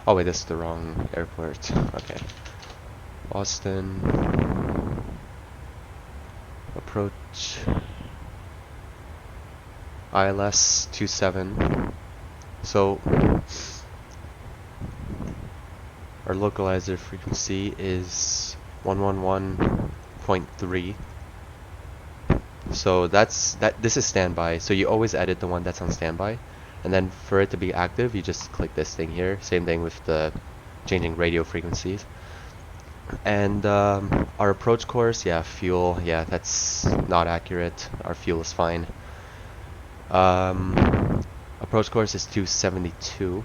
Oh wait, this is the wrong airport. Okay. Boston. Approach. ILS 27. So our localizer frequency is 111.3. So this is standby. So you always edit the one that's on standby. And then for it to be active, you just click this thing here. Same thing with the changing radio frequencies. And our approach course, yeah, fuel, yeah, that's not accurate. Our fuel is fine. Approach course is 272.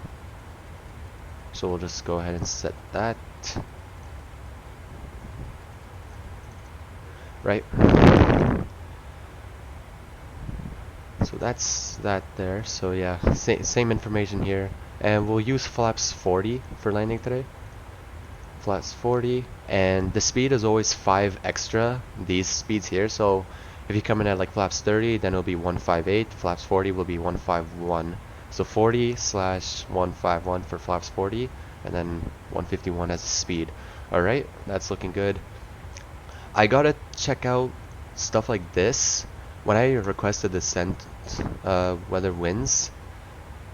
So we'll just go ahead and set that. Right. So that's that there. So yeah, same information here. And we'll use flaps 40 for landing today. Flaps 40. And the speed is always 5 extra, these speeds here. So if you come in at like flaps 30, then it'll be 158. Flaps 40 will be 151. So 40/151 for flaps 40, and then 151 as a speed. Alright, that's looking good. I gotta check out stuff like this. When I requested the descent weather winds,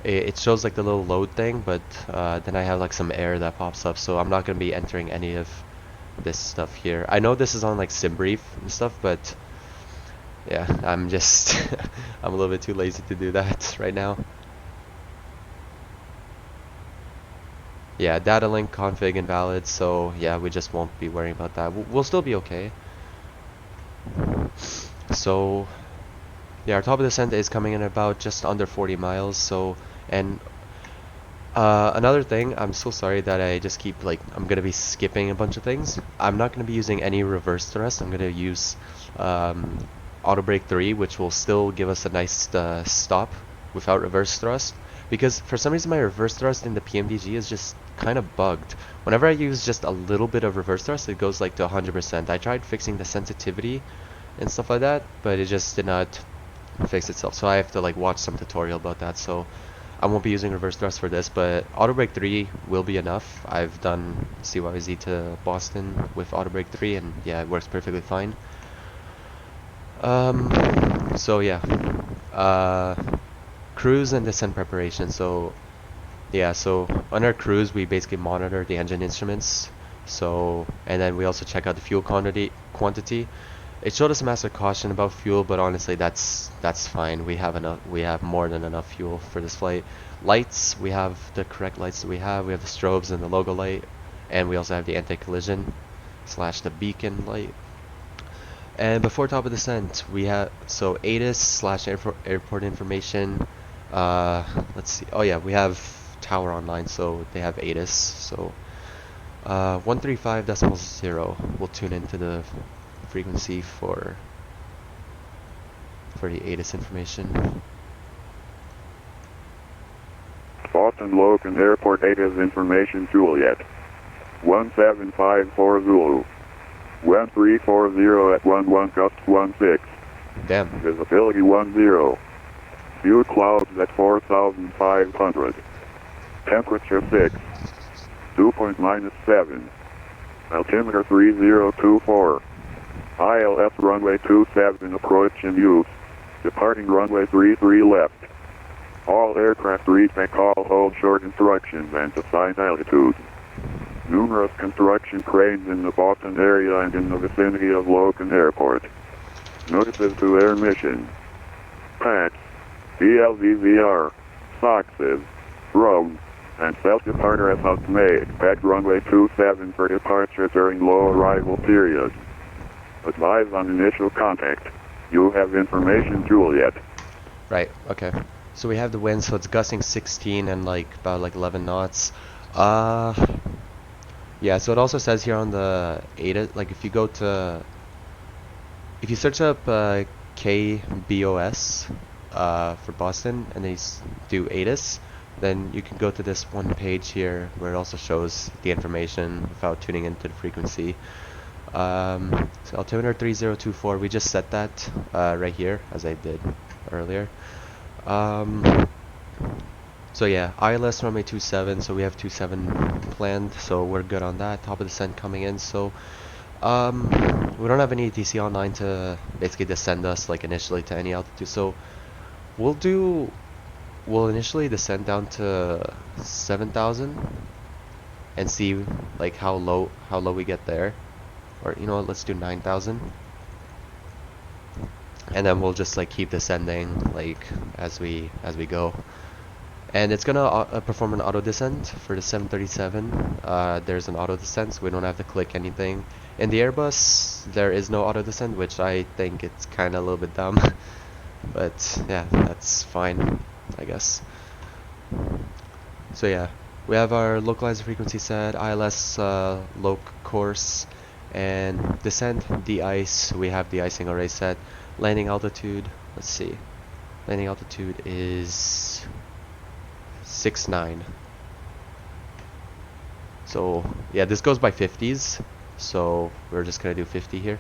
it shows like the little load thing, but then I have like some error that pops up, so I'm not gonna be entering any of this stuff here. I know this is on like SimBrief and stuff, but yeah, I'm just I'm a little bit too lazy to do that right now. Yeah, data link config invalid, so yeah, we just won't be worrying about that. We'll still be okay. So yeah, our top of descent is coming in about just under 40 miles. So, and another thing, I'm so sorry that I just keep like, I'm gonna be skipping a bunch of things. I'm not gonna be using any reverse thrust. I'm gonna use auto brake 3, which will still give us a nice stop without reverse thrust. Because for some reason my reverse thrust in the Pmdg is just kind of bugged. Whenever I use just a little bit of reverse thrust, it goes like to 100%. I tried fixing the sensitivity and stuff like that, but it just did not fix itself. So I have to like watch some tutorial about that. So I won't be using reverse thrust for this, but auto brake 3 will be enough. I've done Cyyz to Boston with auto brake 3, and yeah, it works perfectly fine. So yeah, cruise and descent preparation. So yeah, so on our cruise we basically monitor the engine instruments. So, and then we also check out the fuel quantity. It showed us a master caution about fuel, but honestly that's fine. We have enough. We have more than enough fuel for this flight. Lights, we have the correct lights that we have. We have the strobes and the logo light, and we also have the anti-collision / the beacon light. And before top of descent, we have so ATIS / airport information. Let's see. Oh yeah, we have tower online, so they have ATIS. So 135.0. We'll tune into the frequency for the ATIS information. Boston Logan Airport ATIS information Juliet. 1754 Zulu. 1340 at 11 gust 16. Damn. Visibility 10. View clouds at 4,500. Temperature 6. Dew point -7. Altimeter 3024. ILS runway 27 approach in use. Departing runway 33 left. All aircraft read may call hold short instructions and assigned altitude. Numerous construction cranes in the Boston area and in the vicinity of Logan Airport. Notices to air mission. PAX, DLVVR, SOXes, drone, and self-departure as may expect runway 27 for departure during low arrival period. Advise on initial contact. You have information Juliet. Right, okay. So we have the wind, so it's gusting 16 and about 11 knots. Yeah, so it also says here on the ATIS, if you search up Kbos for Boston and then you do ATIS, then you can go to this one page here where it also shows the information without tuning into the frequency. So altimeter 3024, we just set that right here as I did earlier. So yeah, ILS runway 27, so we have 27 planned, so we're good on that. Top of descent coming in, so we don't have any ATC online to basically descend us initially to any altitude, so we'll initially descend down to 7,000 and see how low we get there, or you know what, let's do 9,000, and then we'll just keep descending as we go. And it's gonna perform an auto descent for the 737. There's an auto descent, so we don't have to click anything. In the Airbus, there is no auto descent, which I think it's kind of a little bit dumb. But yeah, that's fine, I guess. So yeah, we have our localized frequency set, ILS loc course, and descent, de-ice. We have the icing already set. Landing altitude, let's see. Landing altitude is 69. So yeah, this goes by 50s, so we're just gonna do 50 here.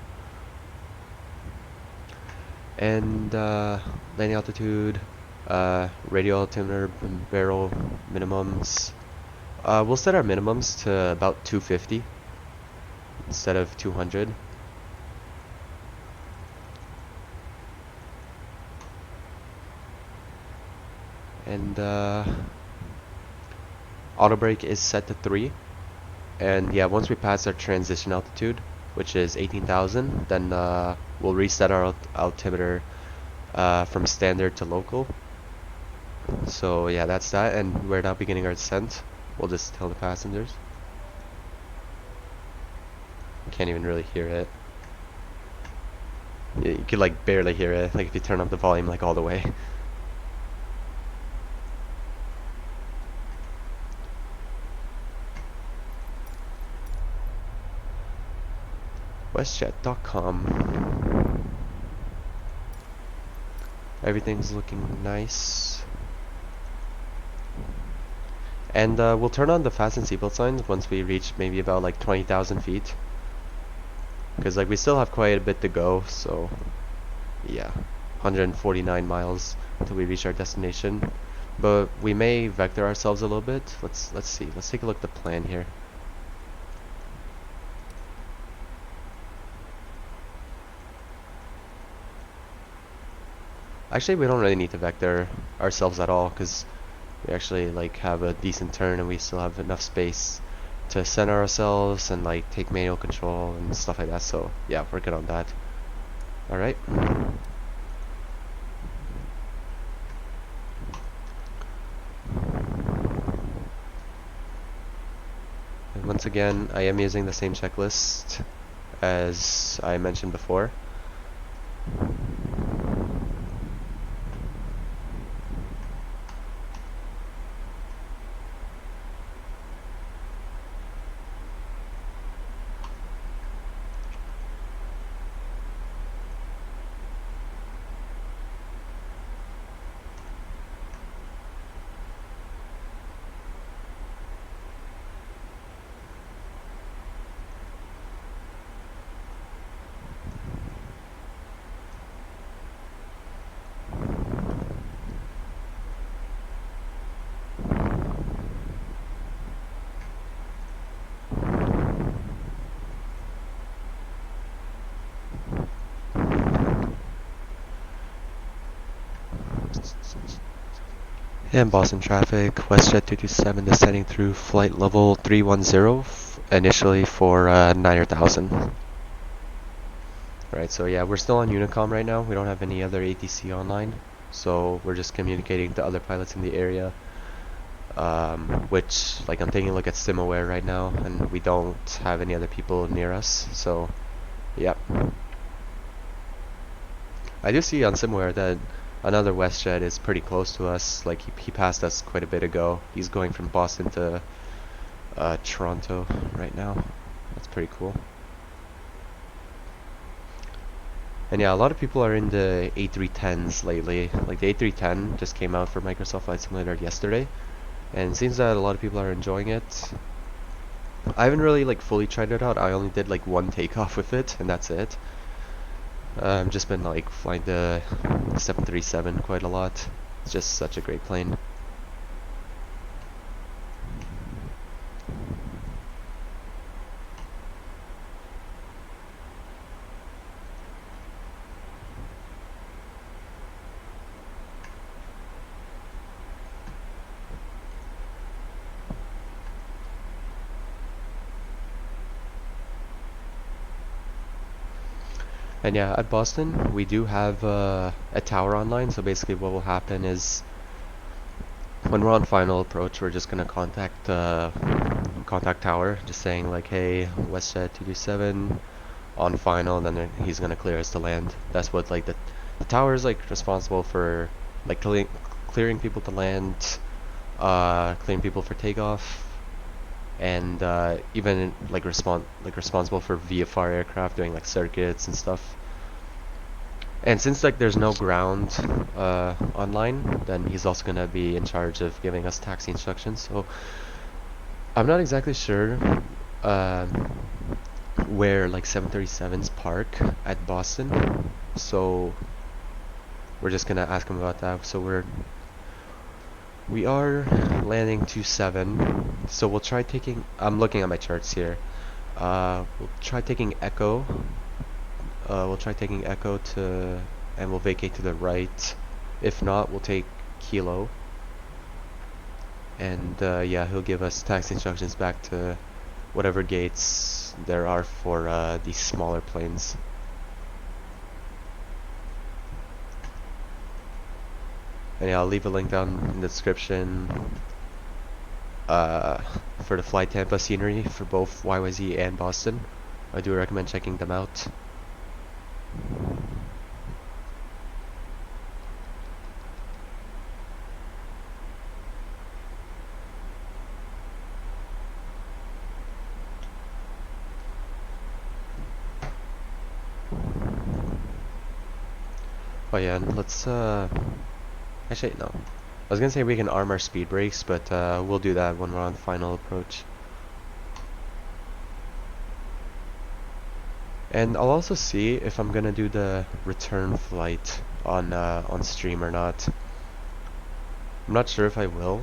And landing altitude, radial altimeter, barrel minimums. We'll set our minimums to about 250 instead of 200. And auto brake is set to 3, and yeah, once we pass our transition altitude, which is 18,000, then we'll reset our altimeter from standard to local. So yeah, that's that, and we're now beginning our descent. We'll just tell the passengers. Can't even really hear it. You could barely hear it, if you turn up the volume all the way. WestJet.com. Everything's looking nice. And we'll turn on the fasten seatbelt signs once we reach maybe about 20,000 feet. Because we still have quite a bit to go, so yeah, 149 miles until we reach our destination. But we may vector ourselves a little bit. Let's see. Let's take a look at the plan here. Actually, we don't really need to vector ourselves at all, because we actually have a decent turn and we still have enough space to center ourselves and take manual control and stuff like that. So yeah, we're good on that. Alright. And once again, I am using the same checklist as I mentioned before. And Boston traffic, WestJet 227 descending through flight level 310 initially for 9,000. Right, so yeah, we're still on Unicom right now. We don't have any other ATC online, so we're just communicating to other pilots in the area. Which, like, I'm taking a look at SimAware right now, and we don't have any other people near us, so yep. I do see on SimAware that another WestJet is pretty close to us. Like, he passed us quite a bit ago. He's going from Boston to Toronto right now. That's pretty cool. And yeah, a lot of people are in the A310s lately. Like, the A310 just came out for Microsoft Flight Simulator yesterday, and it seems that a lot of people are enjoying it. I haven't really like fully tried it out. I only did like one takeoff with it, and that's it. I've just been like flying the 737 quite a lot. It's just such a great plane. And yeah, at Boston, we do have a tower online, so basically what will happen is when we're on final approach, we're just gonna contact tower, just saying like, hey, WestJet 227 on final, and then he's gonna clear us to land. That's what like the tower is like responsible for, like clearing people to land, clearing people for takeoff, and even like responsible for VFR aircraft doing like circuits and stuff. And since like there's no ground online, then he's also gonna be in charge of giving us taxi instructions. So I'm not exactly sure where like 737s park at Boston, so we're just gonna ask him about that. So we are landing 27, so we'll try taking, I'm looking at my charts here, we'll try taking Echo, to, and we'll vacate to the right. If not, we'll take Kilo, and yeah, he'll give us taxi instructions back to whatever gates there are for these smaller planes. And yeah, I'll leave a link down in the description for the Fly Tampa scenery for both YYZ and Boston. I do recommend checking them out. Oh yeah, and let's actually no. I was gonna say we can arm our speed brakes, but we'll do that when we're on final approach. And I'll also see if I'm gonna do the return flight on stream or not. I'm not sure if I will,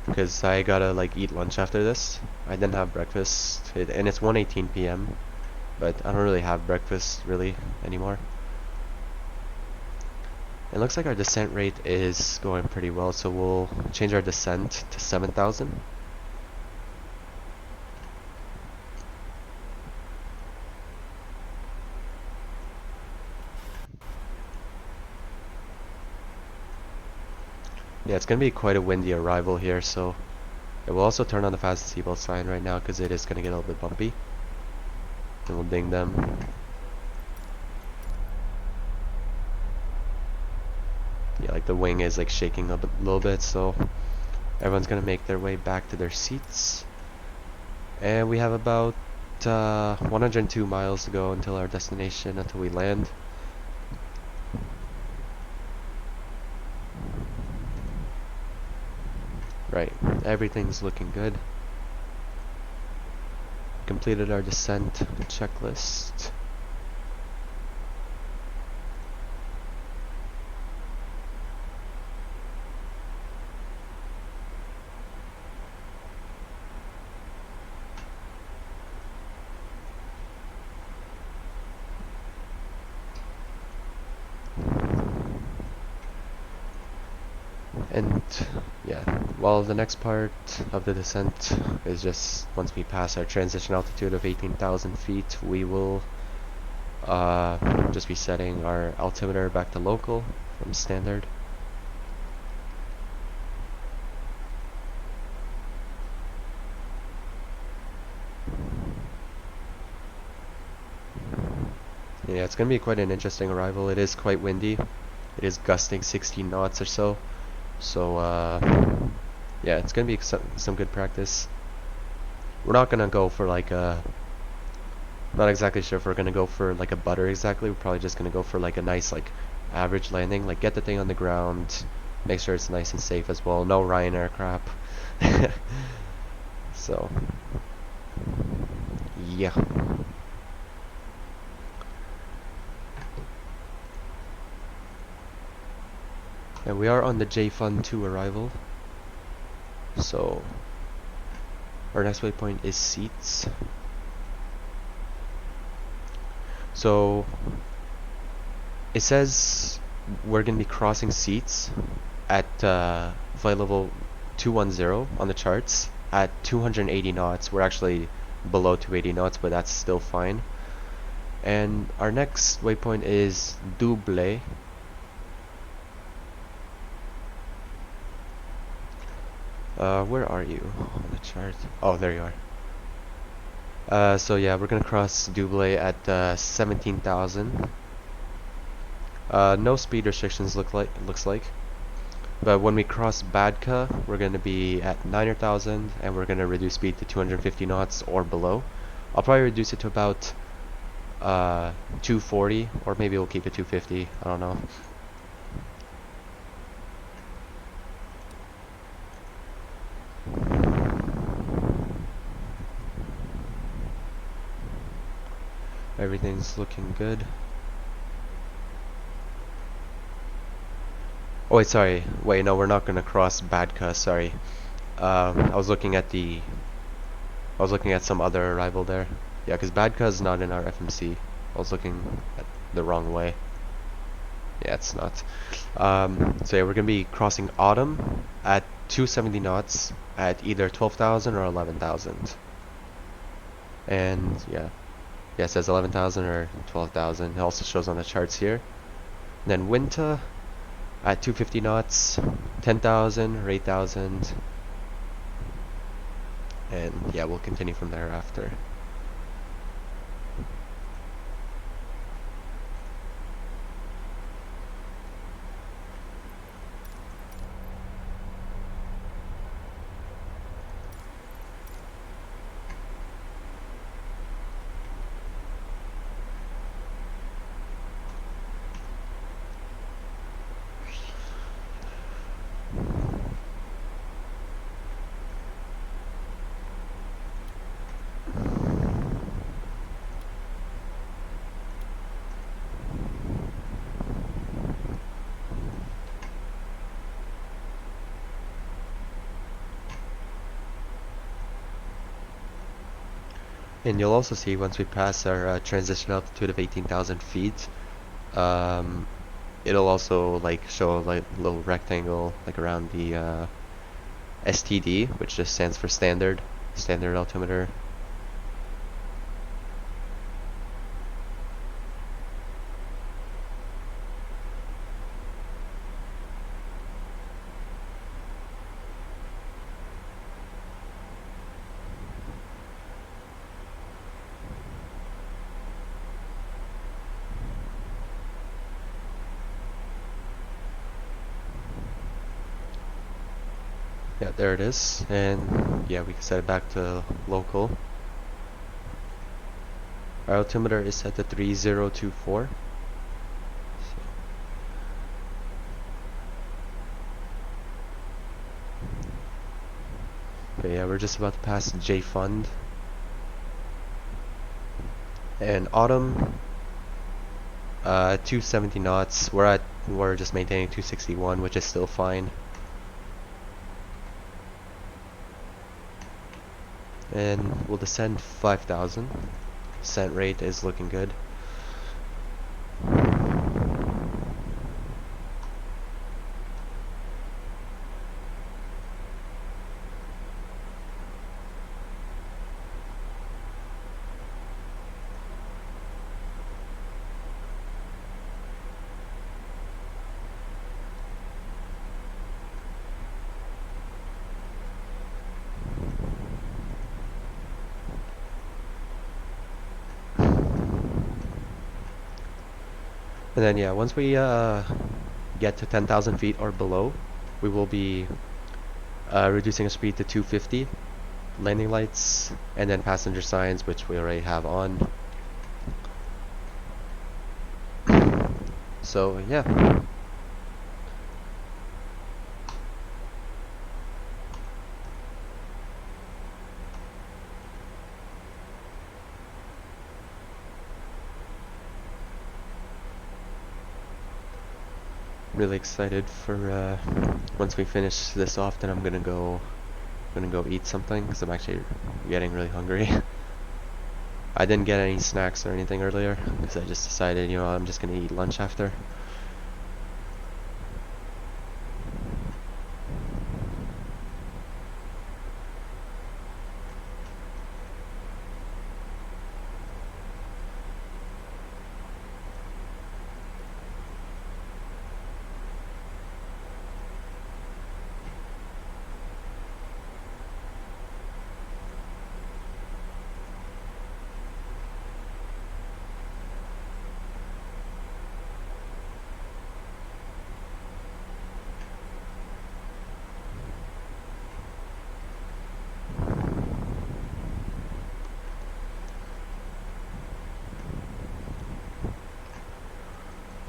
because I gotta like eat lunch after this. I didn't have breakfast, and it's 1:18 p.m. but I don't really have breakfast really anymore. It looks like our descent rate is going pretty well, so we'll change our descent to 7,000. Yeah, it's going to be quite a windy arrival here, so it will also turn on the fastest seatbelt sign right now because it is going to get a little bit bumpy. And we'll ding them. Yeah, like the wing is like shaking a little bit, so everyone's gonna make their way back to their seats. And we have about 102 miles to go until our destination, until we land. Right, everything's looking good. Completed our descent checklist. And yeah, well, the next part of the descent is just once we pass our transition altitude of 18,000 feet, we will just be setting our altimeter back to local from standard. Yeah, it's going to be quite an interesting arrival. It is quite windy. It is gusting 16 knots or so. So, yeah, it's going to be some good practice. We're not going to go for like a... Not exactly sure if we're going to go for like a butter exactly. We're probably just going to go for like a nice like average landing. Like get the thing on the ground. Make sure it's nice and safe as well. No Ryanair crap. So, yeah. And we are on the J-Fun 2 arrival. So, our next waypoint is Cyyz. So, it says we're going to be crossing Cyyz at flight level 210 on the charts at 280 knots. We're actually below 280 knots, but that's still fine. And our next waypoint is Double. Where are you on the chart? Oh, there you are. So yeah, we're gonna cross Double at 17,000. No speed restrictions looks like. But when we cross Badka, we're gonna be at 9,000, and we're gonna reduce speed to 250 knots or below. I'll probably reduce it to about 240, or maybe we'll keep it 250. I don't know. Everything's looking good. Oh wait, sorry. Wait, no, we're not gonna cross Badka. Sorry. I was looking at some other arrival there. Yeah, because Badka is not in our FMC. I was looking at the wrong way. Yeah, it's not. So yeah, we're gonna be crossing Autumn at 270 knots at either 12,000 or 11,000. And yeah. Yeah, it says 11,000 or 12,000. It also shows on the charts here. And then Winter at 250 knots, 10,000 or 8,000. And yeah, we'll continue from there after. And you'll also see once we pass our transition altitude of 18,000 feet, it'll also like show like a little rectangle like around the STD, which just stands for standard altimeter. Yeah, there it is, and yeah, we can set it back to local. Our altimeter is set to 3024. Okay, yeah, we're just about to pass J Fund. And Autumn, 270 knots. We're just maintaining 261, which is still fine. And we'll descend 5,000. Descent rate is looking good. And then yeah, once we get to 10,000 feet or below, we will be reducing our speed to 250, landing lights, and then passenger signs, which we already have on. So yeah. Really excited for once we finish this off, then I'm gonna go eat something because I'm actually getting really hungry. I didn't get any snacks or anything earlier because I just decided, you know, I'm just gonna eat lunch after.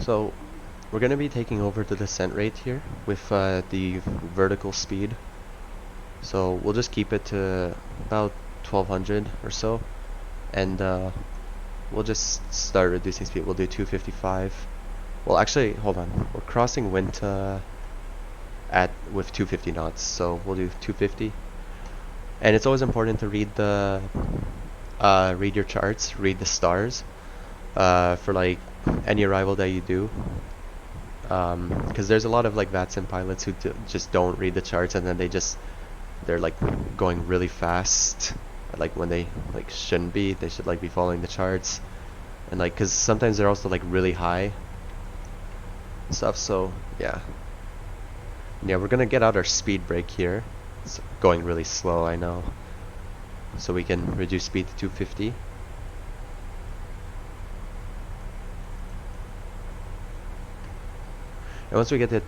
So we're going to be taking over the descent rate here with the vertical speed. So we'll just keep it to about 1200 or so, and we'll just start reducing speed. We'll do 255. Well, actually, hold on. We're crossing wind with 250 knots, so we'll do 250. And it's always important to read the read your charts, read the stars for like any arrival that you do, because there's a lot of like VATSIM pilots who just don't read the charts, and then they're like going really fast, like when they like shouldn't be. They should like be following the charts, and like because sometimes they're also like really high and stuff. So yeah, we're gonna get out our speed brake here. It's going really slow, I know, so we can reduce speed to 250. And once we get to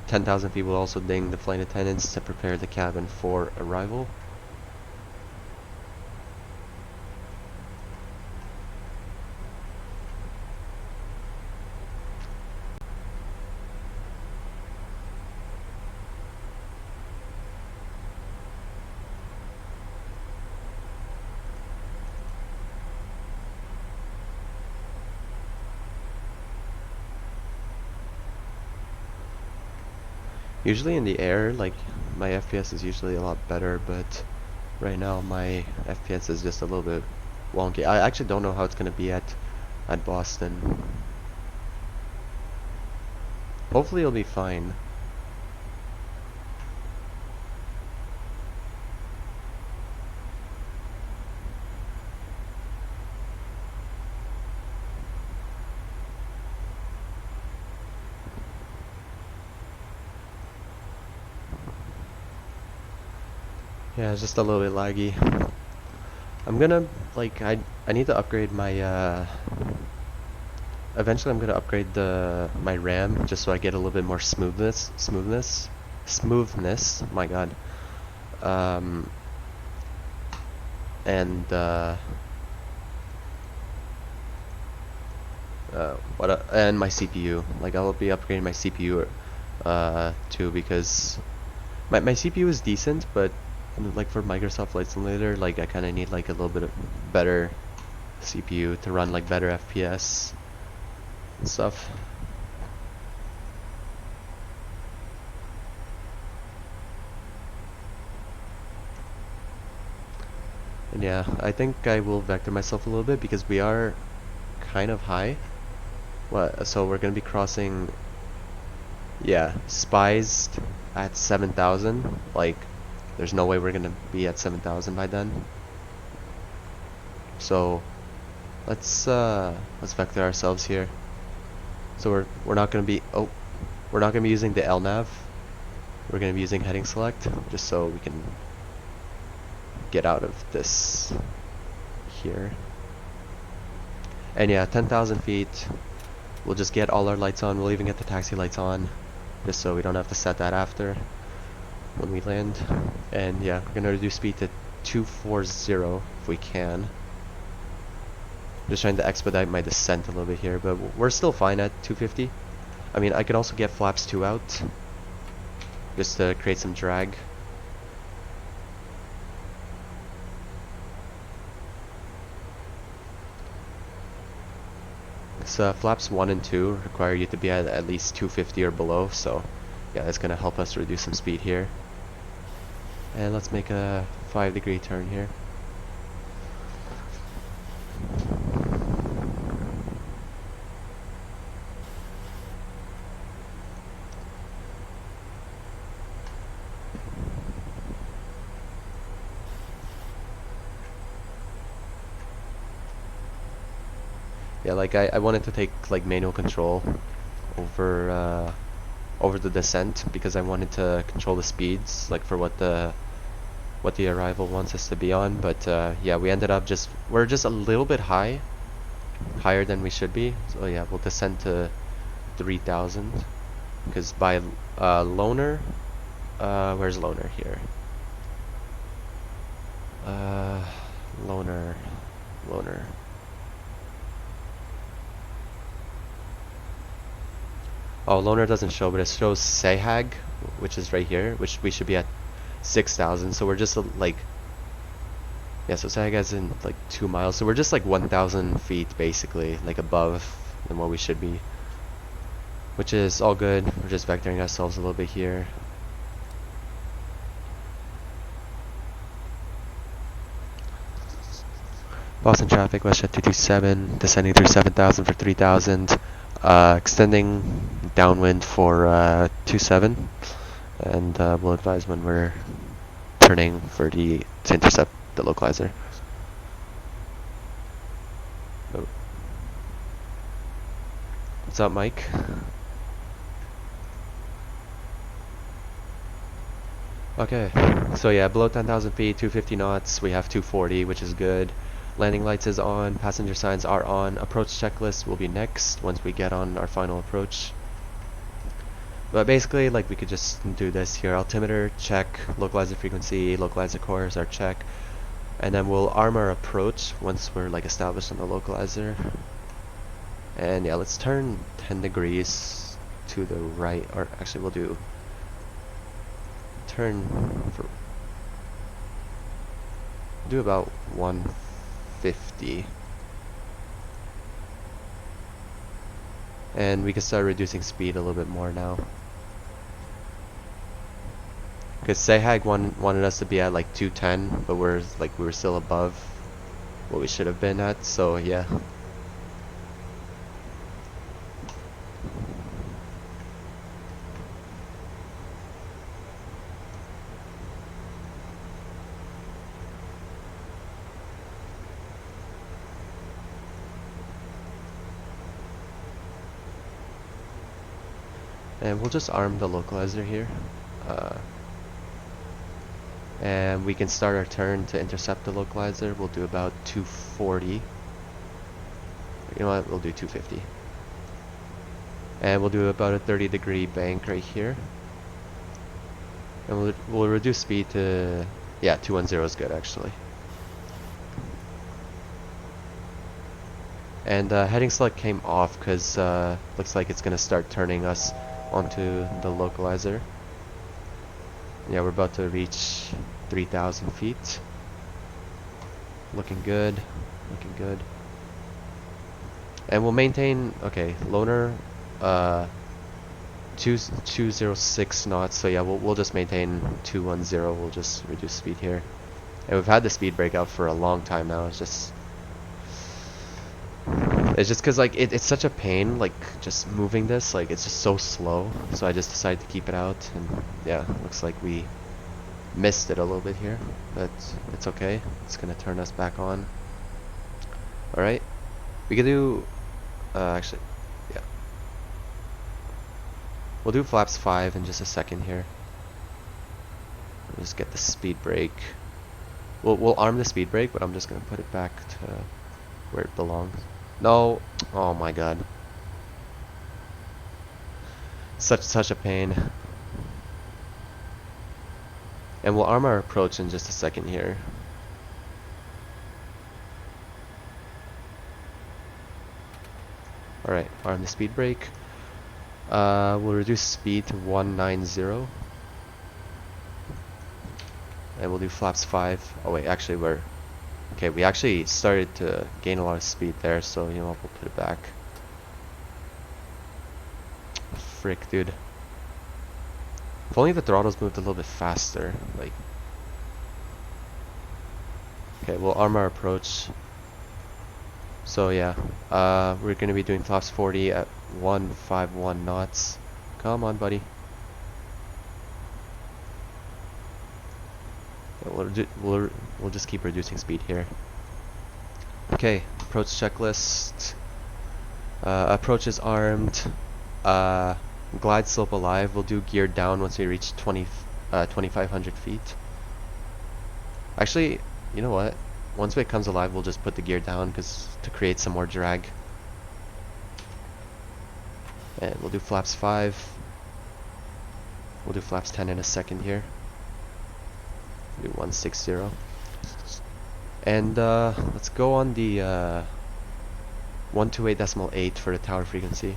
10,000 feet, we'll also ding the flight attendants to prepare the cabin for arrival. Usually in the air, like, my FPS is usually a lot better, but right now my FPS is just a little bit wonky. I actually don't know how it's gonna be at Boston. Hopefully it'll be fine. Yeah, it's just a little bit laggy. I'm gonna, like, I need to upgrade my, eventually I'm gonna upgrade my RAM just so I get a little bit more smoothness, my god. And, and my CPU. Like, I'll be upgrading my CPU, too, because my CPU is decent, but like for Microsoft Flight Simulator, like I kind of need like a little bit of better CPU to run like better FPS and stuff. And yeah, I think I will vector myself a little bit because we are kind of high. So we're gonna be crossing, yeah, spies at 7,000. Like, there's no way we're gonna be at 7,000 by then. So let's vector ourselves here. So we're not gonna be using the LNAV. We're gonna be using heading select just so we can get out of this here. And yeah, 10,000 feet. we'll just get all our lights on. We'll even get the taxi lights on, just so we don't have to set that after when we land. And yeah, we're gonna reduce speed to 240 if we can. Just trying to expedite my descent a little bit here, but we're still fine at 250. I mean, I could also get flaps 2 out, just to create some drag. So flaps 1 and 2 require you to be at least 250 or below, so yeah, that's gonna help us reduce some speed here. And let's make a 5-degree turn here. Yeah, like I wanted to take like manual control over over the descent because I wanted to control the speeds, like for what the arrival wants us to be on. But yeah, we ended up we're just a little bit higher than we should be. So yeah, we'll descend to 3,000 because by loner, where's loner here? Loner. Oh, loner doesn't show, but it shows Cyyz, which is right here, which we should be at 6,000. So we're just like, yeah, so Cyyz is in like 2 miles. So we're just like 1,000 feet basically, like above than what we should be, which is all good. We're just vectoring ourselves a little bit here. Boston traffic, WestJet 227, descending through 7,000 for 3,000. Extending downwind for 27, and we'll advise when we're turning to intercept the localizer. Oh. What's up, Mike? Okay, so yeah, below 10,000 feet, 250 knots, we have 240, which is good. Landing lights is on, passenger signs are on, approach checklist will be next once we get on our final approach. But basically, like, we could just do this here. Altimeter, check. Localizer frequency, localizer course, our check. And then we'll arm our approach once we're like established on the localizer. And yeah, let's turn 10 degrees to the right, or actually we'll do do about 150. And we can start reducing speed a little bit more now. Because Cyyz wanted us to be at like 210, but we were still above what we should have been at, so yeah. And we'll just arm the localizer here. And we can start our turn to intercept the localizer. We'll do about 240. You know what? We'll do 250. And we'll do about a 30-degree bank right here. And we'll reduce speed to, yeah, 210 is good actually. And heading select came off because looks like it's gonna start turning us onto the localizer. Yeah, we're about to reach 3,000 feet. Looking good, looking good. And we'll maintain, okay, loner 206 knots, so yeah, we'll just maintain 210. We'll just reduce speed here. And we've had the speed breakout for a long time now. It's just because like it's such a pain, like just moving this, like it's just so slow, so I just decided to keep it out. And yeah, looks like we missed it a little bit here, but it's okay. It's gonna turn us back on. Alright, we can do actually, yeah, we'll do flaps 5 in just a second here. We'll just get the speed brake. We'll arm the speed brake, but I'm just gonna put it back to where it belongs. No, oh my god. Such a pain. And we'll arm our approach in just a second here. Alright, arm the speed brake. We'll reduce speed to 190. And we'll do flaps 5. Oh wait, actually we actually started to gain a lot of speed there, so you know what, we'll put it back. Frick, dude. If only the throttles moved a little bit faster, like. Okay, we'll arm our approach. So yeah, we're gonna be doing flaps 40 at 151 knots. Come on, buddy. We'll just keep reducing speed here. Okay, approach checklist. Approach is armed. Glide slope alive. We'll do gear down once we reach 2,500 feet. Actually, you know what? Once it comes alive, we'll just put the gear down to create some more drag. And we'll do flaps 5. We'll do flaps 10 in a second here. Do 160. And let's go on the 128.8 for the tower frequency.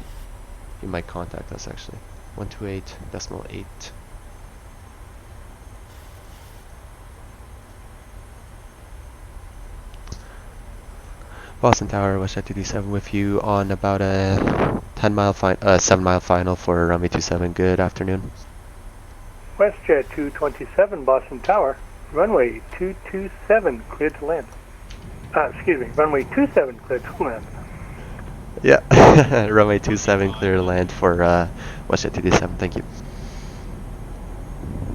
You might contact us actually. 128.8. Boston Tower, Westjet 227 with you on about a 7-mile final for runway 27. Good afternoon. WestJet 227 Boston Tower, runway 227 cleared to land. Excuse me, runway 27 cleared to land. Yeah, runway 27 clear to land for Westjet 227. Thank you.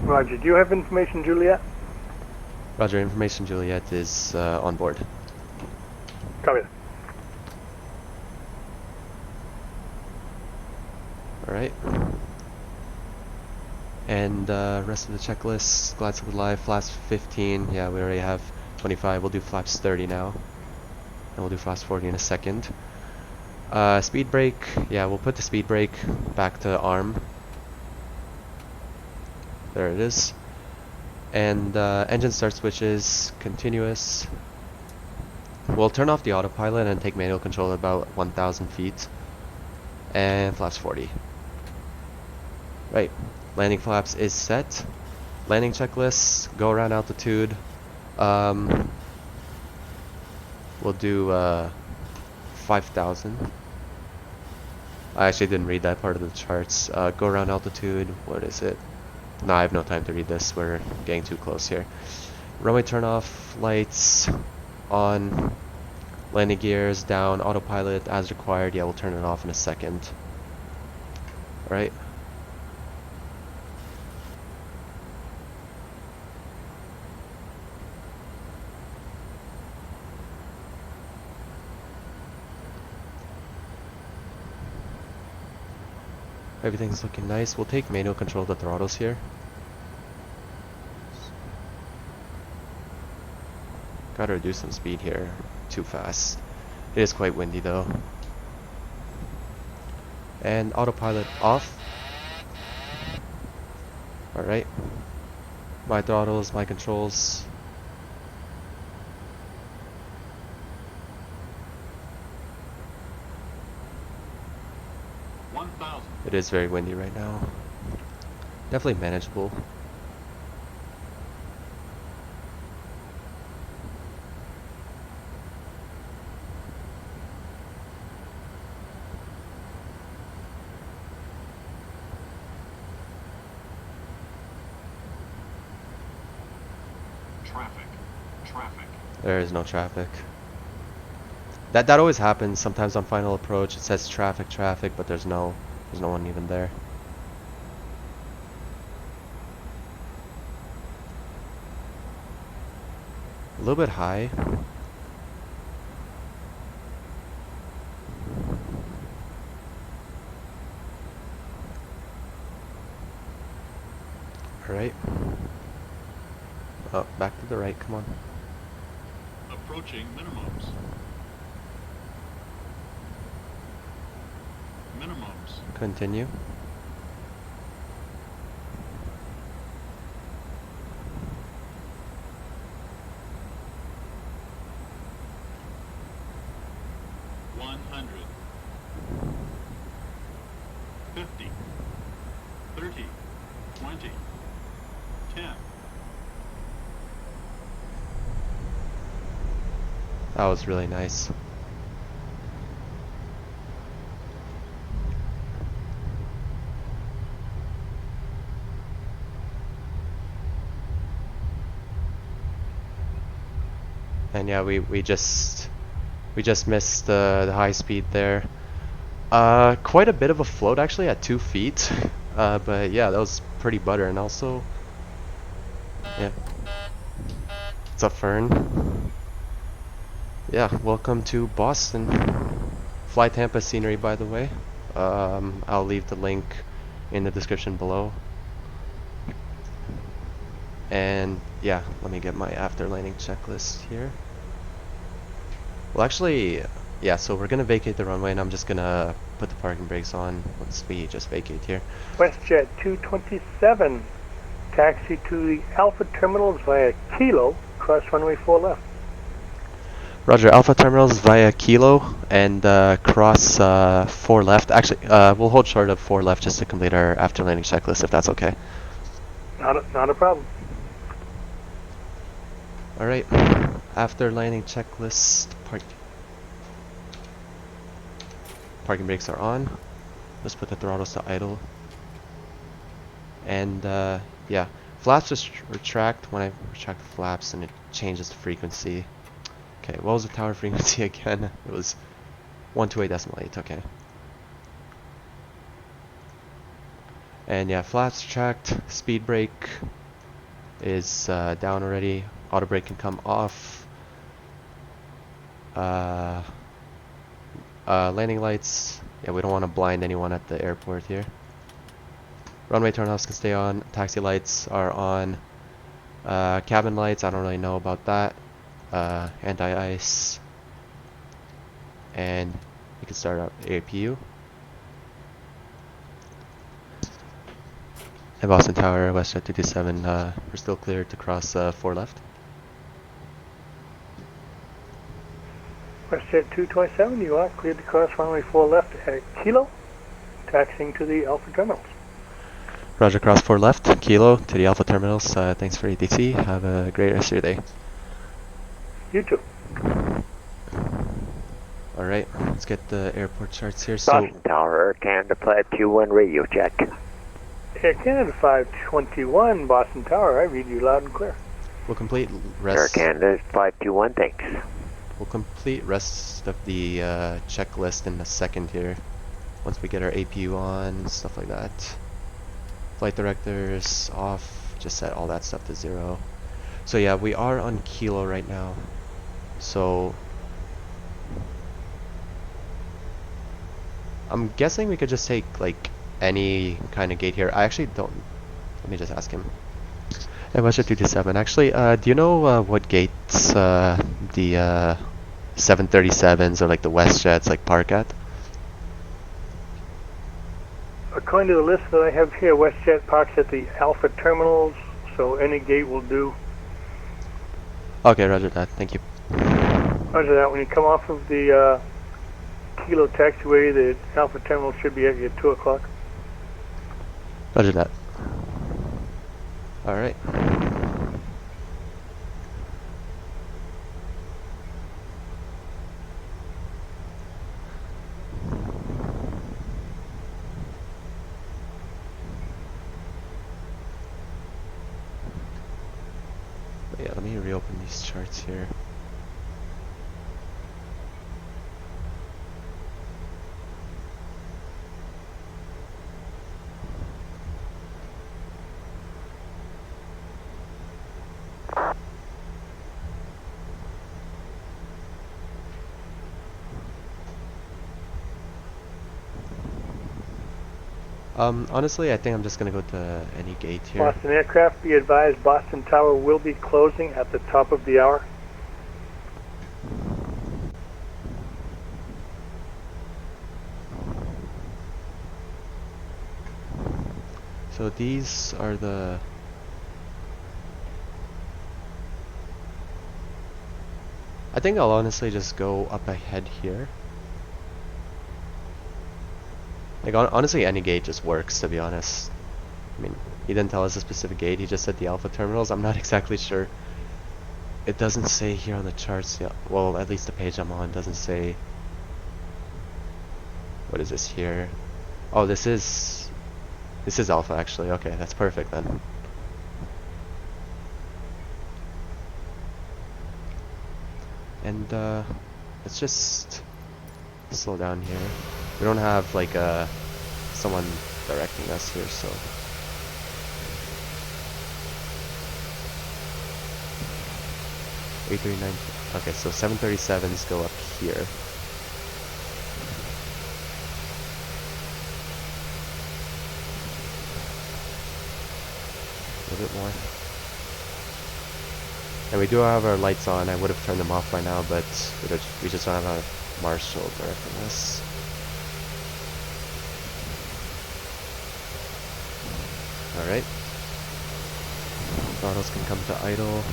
Roger. Do you have information, Juliet? Roger. Information, Juliet is on board. Copy that. All right. And rest of the checklist: glide slope alive, flaps 15. Yeah, we already have 25. We'll do flaps 30 now, and we'll do flaps 40 in a second. Speed brake. Yeah, we'll put the speed brake back to arm. There it is. And engine start switches continuous. We'll turn off the autopilot and take manual control at about 1,000 feet. And flaps 40. Right. Landing flaps is set. Landing checklist. Go around altitude. We'll do 5,000. I actually didn't read that part of the charts. Go around altitude. What is it? No, I have no time to read this. We're getting too close here. Runway turn off. Lights on. Landing gears down. Autopilot as required. Yeah, we'll turn it off in a second. Alright. Everything's looking nice. We'll take manual control of the throttles here. Gotta reduce some speed here. Too fast. It is quite windy though. And autopilot off. Alright. My throttles, my controls. It is very windy right now. Definitely manageable. Traffic. There is no traffic. That always happens. Sometimes on final approach it says traffic, but there's no one even there. A little bit high. Alright. Oh, back to the right, come on. Approaching minimums. Continue. 100. 50. 30. 20. 10. That was really nice. And yeah, we just missed the high speed there. Quite a bit of a float actually at 2 feet. But yeah, that was pretty butter. And also, yeah. What's up, Fern? Yeah, welcome to Boston. Fly Tampa scenery, by the way. I'll leave the link in the description below. And yeah, let me get my after landing checklist here. Well, actually, yeah, so we're gonna vacate the runway, and I'm just gonna put the parking brakes on once we just vacate here. WestJet 227, taxi to the Alpha terminals via Kilo, cross runway 4 left. Roger, Alpha terminals via Kilo and cross 4 left. Actually, we'll hold short of 4 left just to complete our after landing checklist, if that's okay. Not a problem. Alright, after landing checklist, parking brakes are on. Let's put the throttles to idle. And yeah, flaps just retract when I retract the flaps, and it changes the frequency. Okay, what was the tower frequency again? It was 128.8, okay. And yeah, flaps retract, speed brake is down already. Auto brake can come off. Landing lights, yeah, we don't want to blind anyone at the airport here. Runway turnoffs can stay on. Taxi lights are on. Cabin lights, I don't really know about that. Anti-ice. And you can start up APU. And Boston Tower, WestJet 227, we're still cleared to cross 4 left. WestJet 227, you are cleared to cross runway 4 left at Kilo, taxiing to the Alpha terminals. Roger, cross 4 left, Kilo to the Alpha terminals. Thanks for ATC. Have a great rest of your day. You too. Alright, let's get the airport charts here. Boston Tower, Air Canada 521 radio check. Air Canada 521, Boston Tower, I read you loud and clear. We'll complete Air rest. Canada 521, thanks. We'll complete rest of the checklist in a second here. Once we get our APU on, stuff like that. Flight directors off, just set all that stuff to 0. So yeah, we are on Kilo right now. So I'm guessing we could just take like any kind of gate here. I actually don't. Let me just ask him. Hey, WestJet 227. Actually, do you know what gates the 737s or like the WestJets like park at? According to the list that I have here, WestJet parks at the Alpha terminals, so any gate will do. Okay, roger that. Thank you. Roger that. When you come off of the Kilo taxiway, the Alpha terminal should be at you at 2 o'clock. Roger that. Alright. Yeah, let me reopen these charts here. Honestly, I think I'm just gonna go to any gate here. Boston aircraft, be advised, Boston Tower will be closing at the top of the hour. So these are the... I think I'll honestly just go up ahead here. Like honestly, any gate just works, to be honest. I mean, he didn't tell us a specific gate. He just said the alpha terminals. I'm not exactly sure. It doesn't say here on the charts. Yeah, well, at least the page I'm on doesn't say. What is this here? Oh, this is alpha actually. Okay, that's perfect then. And let's just slow down here. We don't have like someone directing us here, so. A39. Okay, so 737s go up here. A little bit more. And we do have our lights on. I would have turned them off by now, but we just don't have a marshal directing us. Alright. Throttles can come to idle.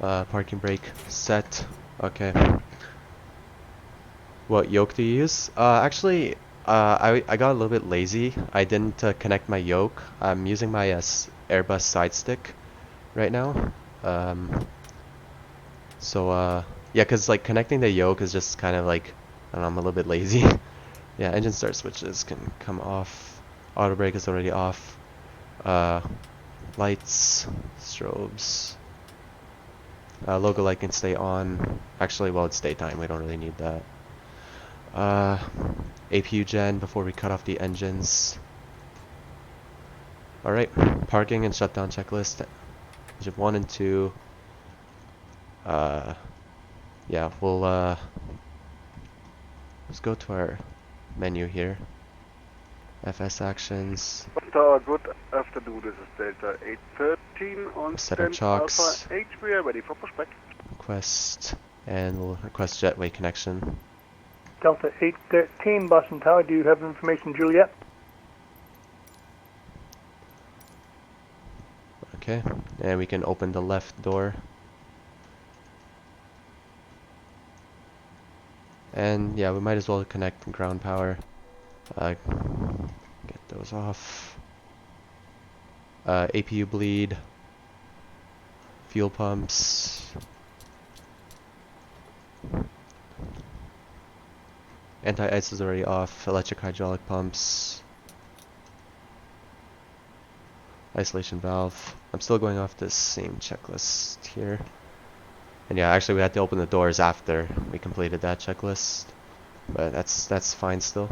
Parking brake set. Okay. What yoke do you use? Actually, I got a little bit lazy. I didn't connect my yoke. I'm using my Airbus side stick right now. Yeah, cause like connecting the yoke is just kind of like, I don't know, I'm a little bit lazy. Yeah, engine start switches can come off. Auto brake is already off. Lights, strobes. Logo light can stay on. Actually, well, it's daytime. We don't really need that. APU gen before we cut off the engines. Alright, parking and shutdown checklist. Engine 1 and 2. Yeah, we'll let's go to our menu here. FS actions. Good afternoon, this is Delta 813 on Set our stand chocks. Alpha H. We are ready for pushback. Request, and we'll request jetway connection. Delta 813, Boston Tower, do you have information, Juliet? Okay, and we can open the left door. And yeah, we might as well connect ground power. Get those off. APU bleed. Fuel pumps. Anti-ice is already off. Electric hydraulic pumps. Isolation valve. I'm still going off this same checklist here. And yeah, actually we had to open the doors after we completed that checklist. But that's fine still.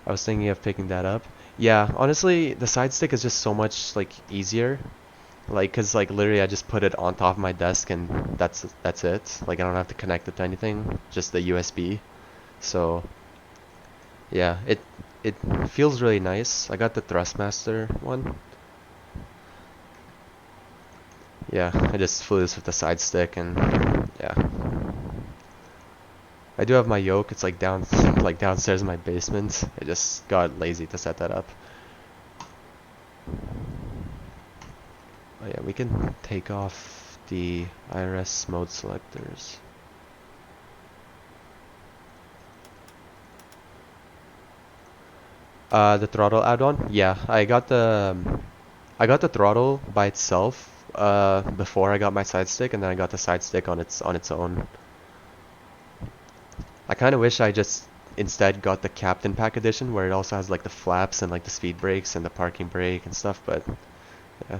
I was thinking of picking that up. Yeah, honestly, the side stick is just so much like easier. Like, cause like literally I just put it on top of my desk and that's it. Like I don't have to connect it to anything, just the USB. So yeah, it feels really nice. I got the Thrustmaster one. Yeah, I just flew this with the side stick and yeah. I do have my yoke. It's like downstairs in my basement. I just got lazy to set that up. Oh yeah, we can take off the IRS mode selectors. The throttle add-on? Yeah, I got the throttle by itself before I got my side stick, and then I got the side stick on its own. I kind of wish I just instead got the Captain Pack edition where it also has like the flaps and like the speed brakes and the parking brake and stuff, but yeah.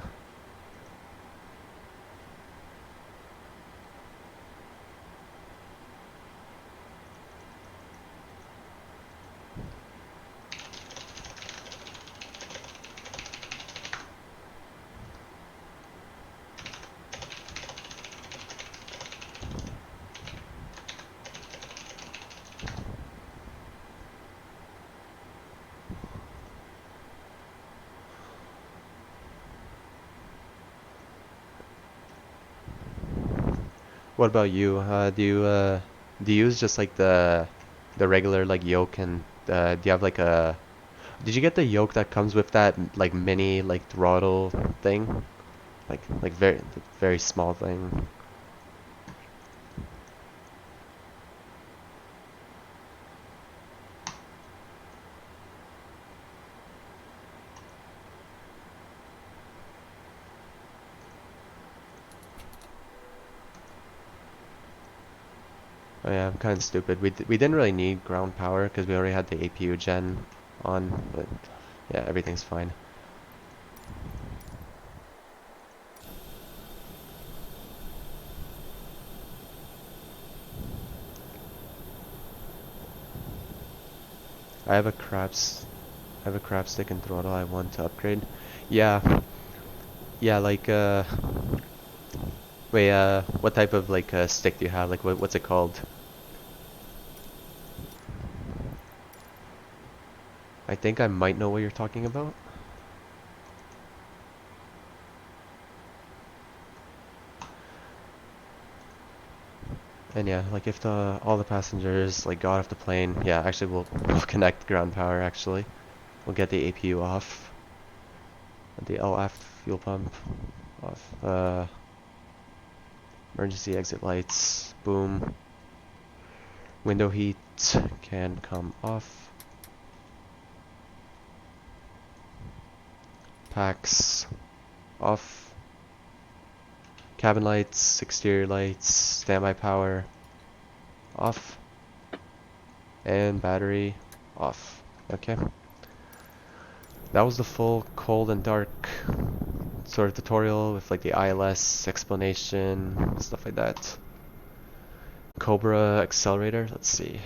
What about you? Do you use just like the regular like yoke, and do you have like a? Did you get the yoke that comes with that like mini like throttle thing, like very small thing? Oh yeah, I'm kind of stupid. We didn't really need ground power because we already had the APU gen on, but yeah, everything's fine. I have a crab stick and throttle I want to upgrade. Yeah. Yeah, like wait, what type of like stick do you have? Like what's it called? I think I might know what you're talking about. And yeah, like if all the passengers like got off the plane, yeah, actually we'll connect ground power actually. We'll get the APU off. The LF fuel pump off. Emergency exit lights, boom. Window heat can come off. Packs off. Cabin lights, exterior lights, standby power off. And battery off. Okay. That was the full cold and dark sort of tutorial with like the ILS explanation, stuff like that. Cobra accelerator, let's see.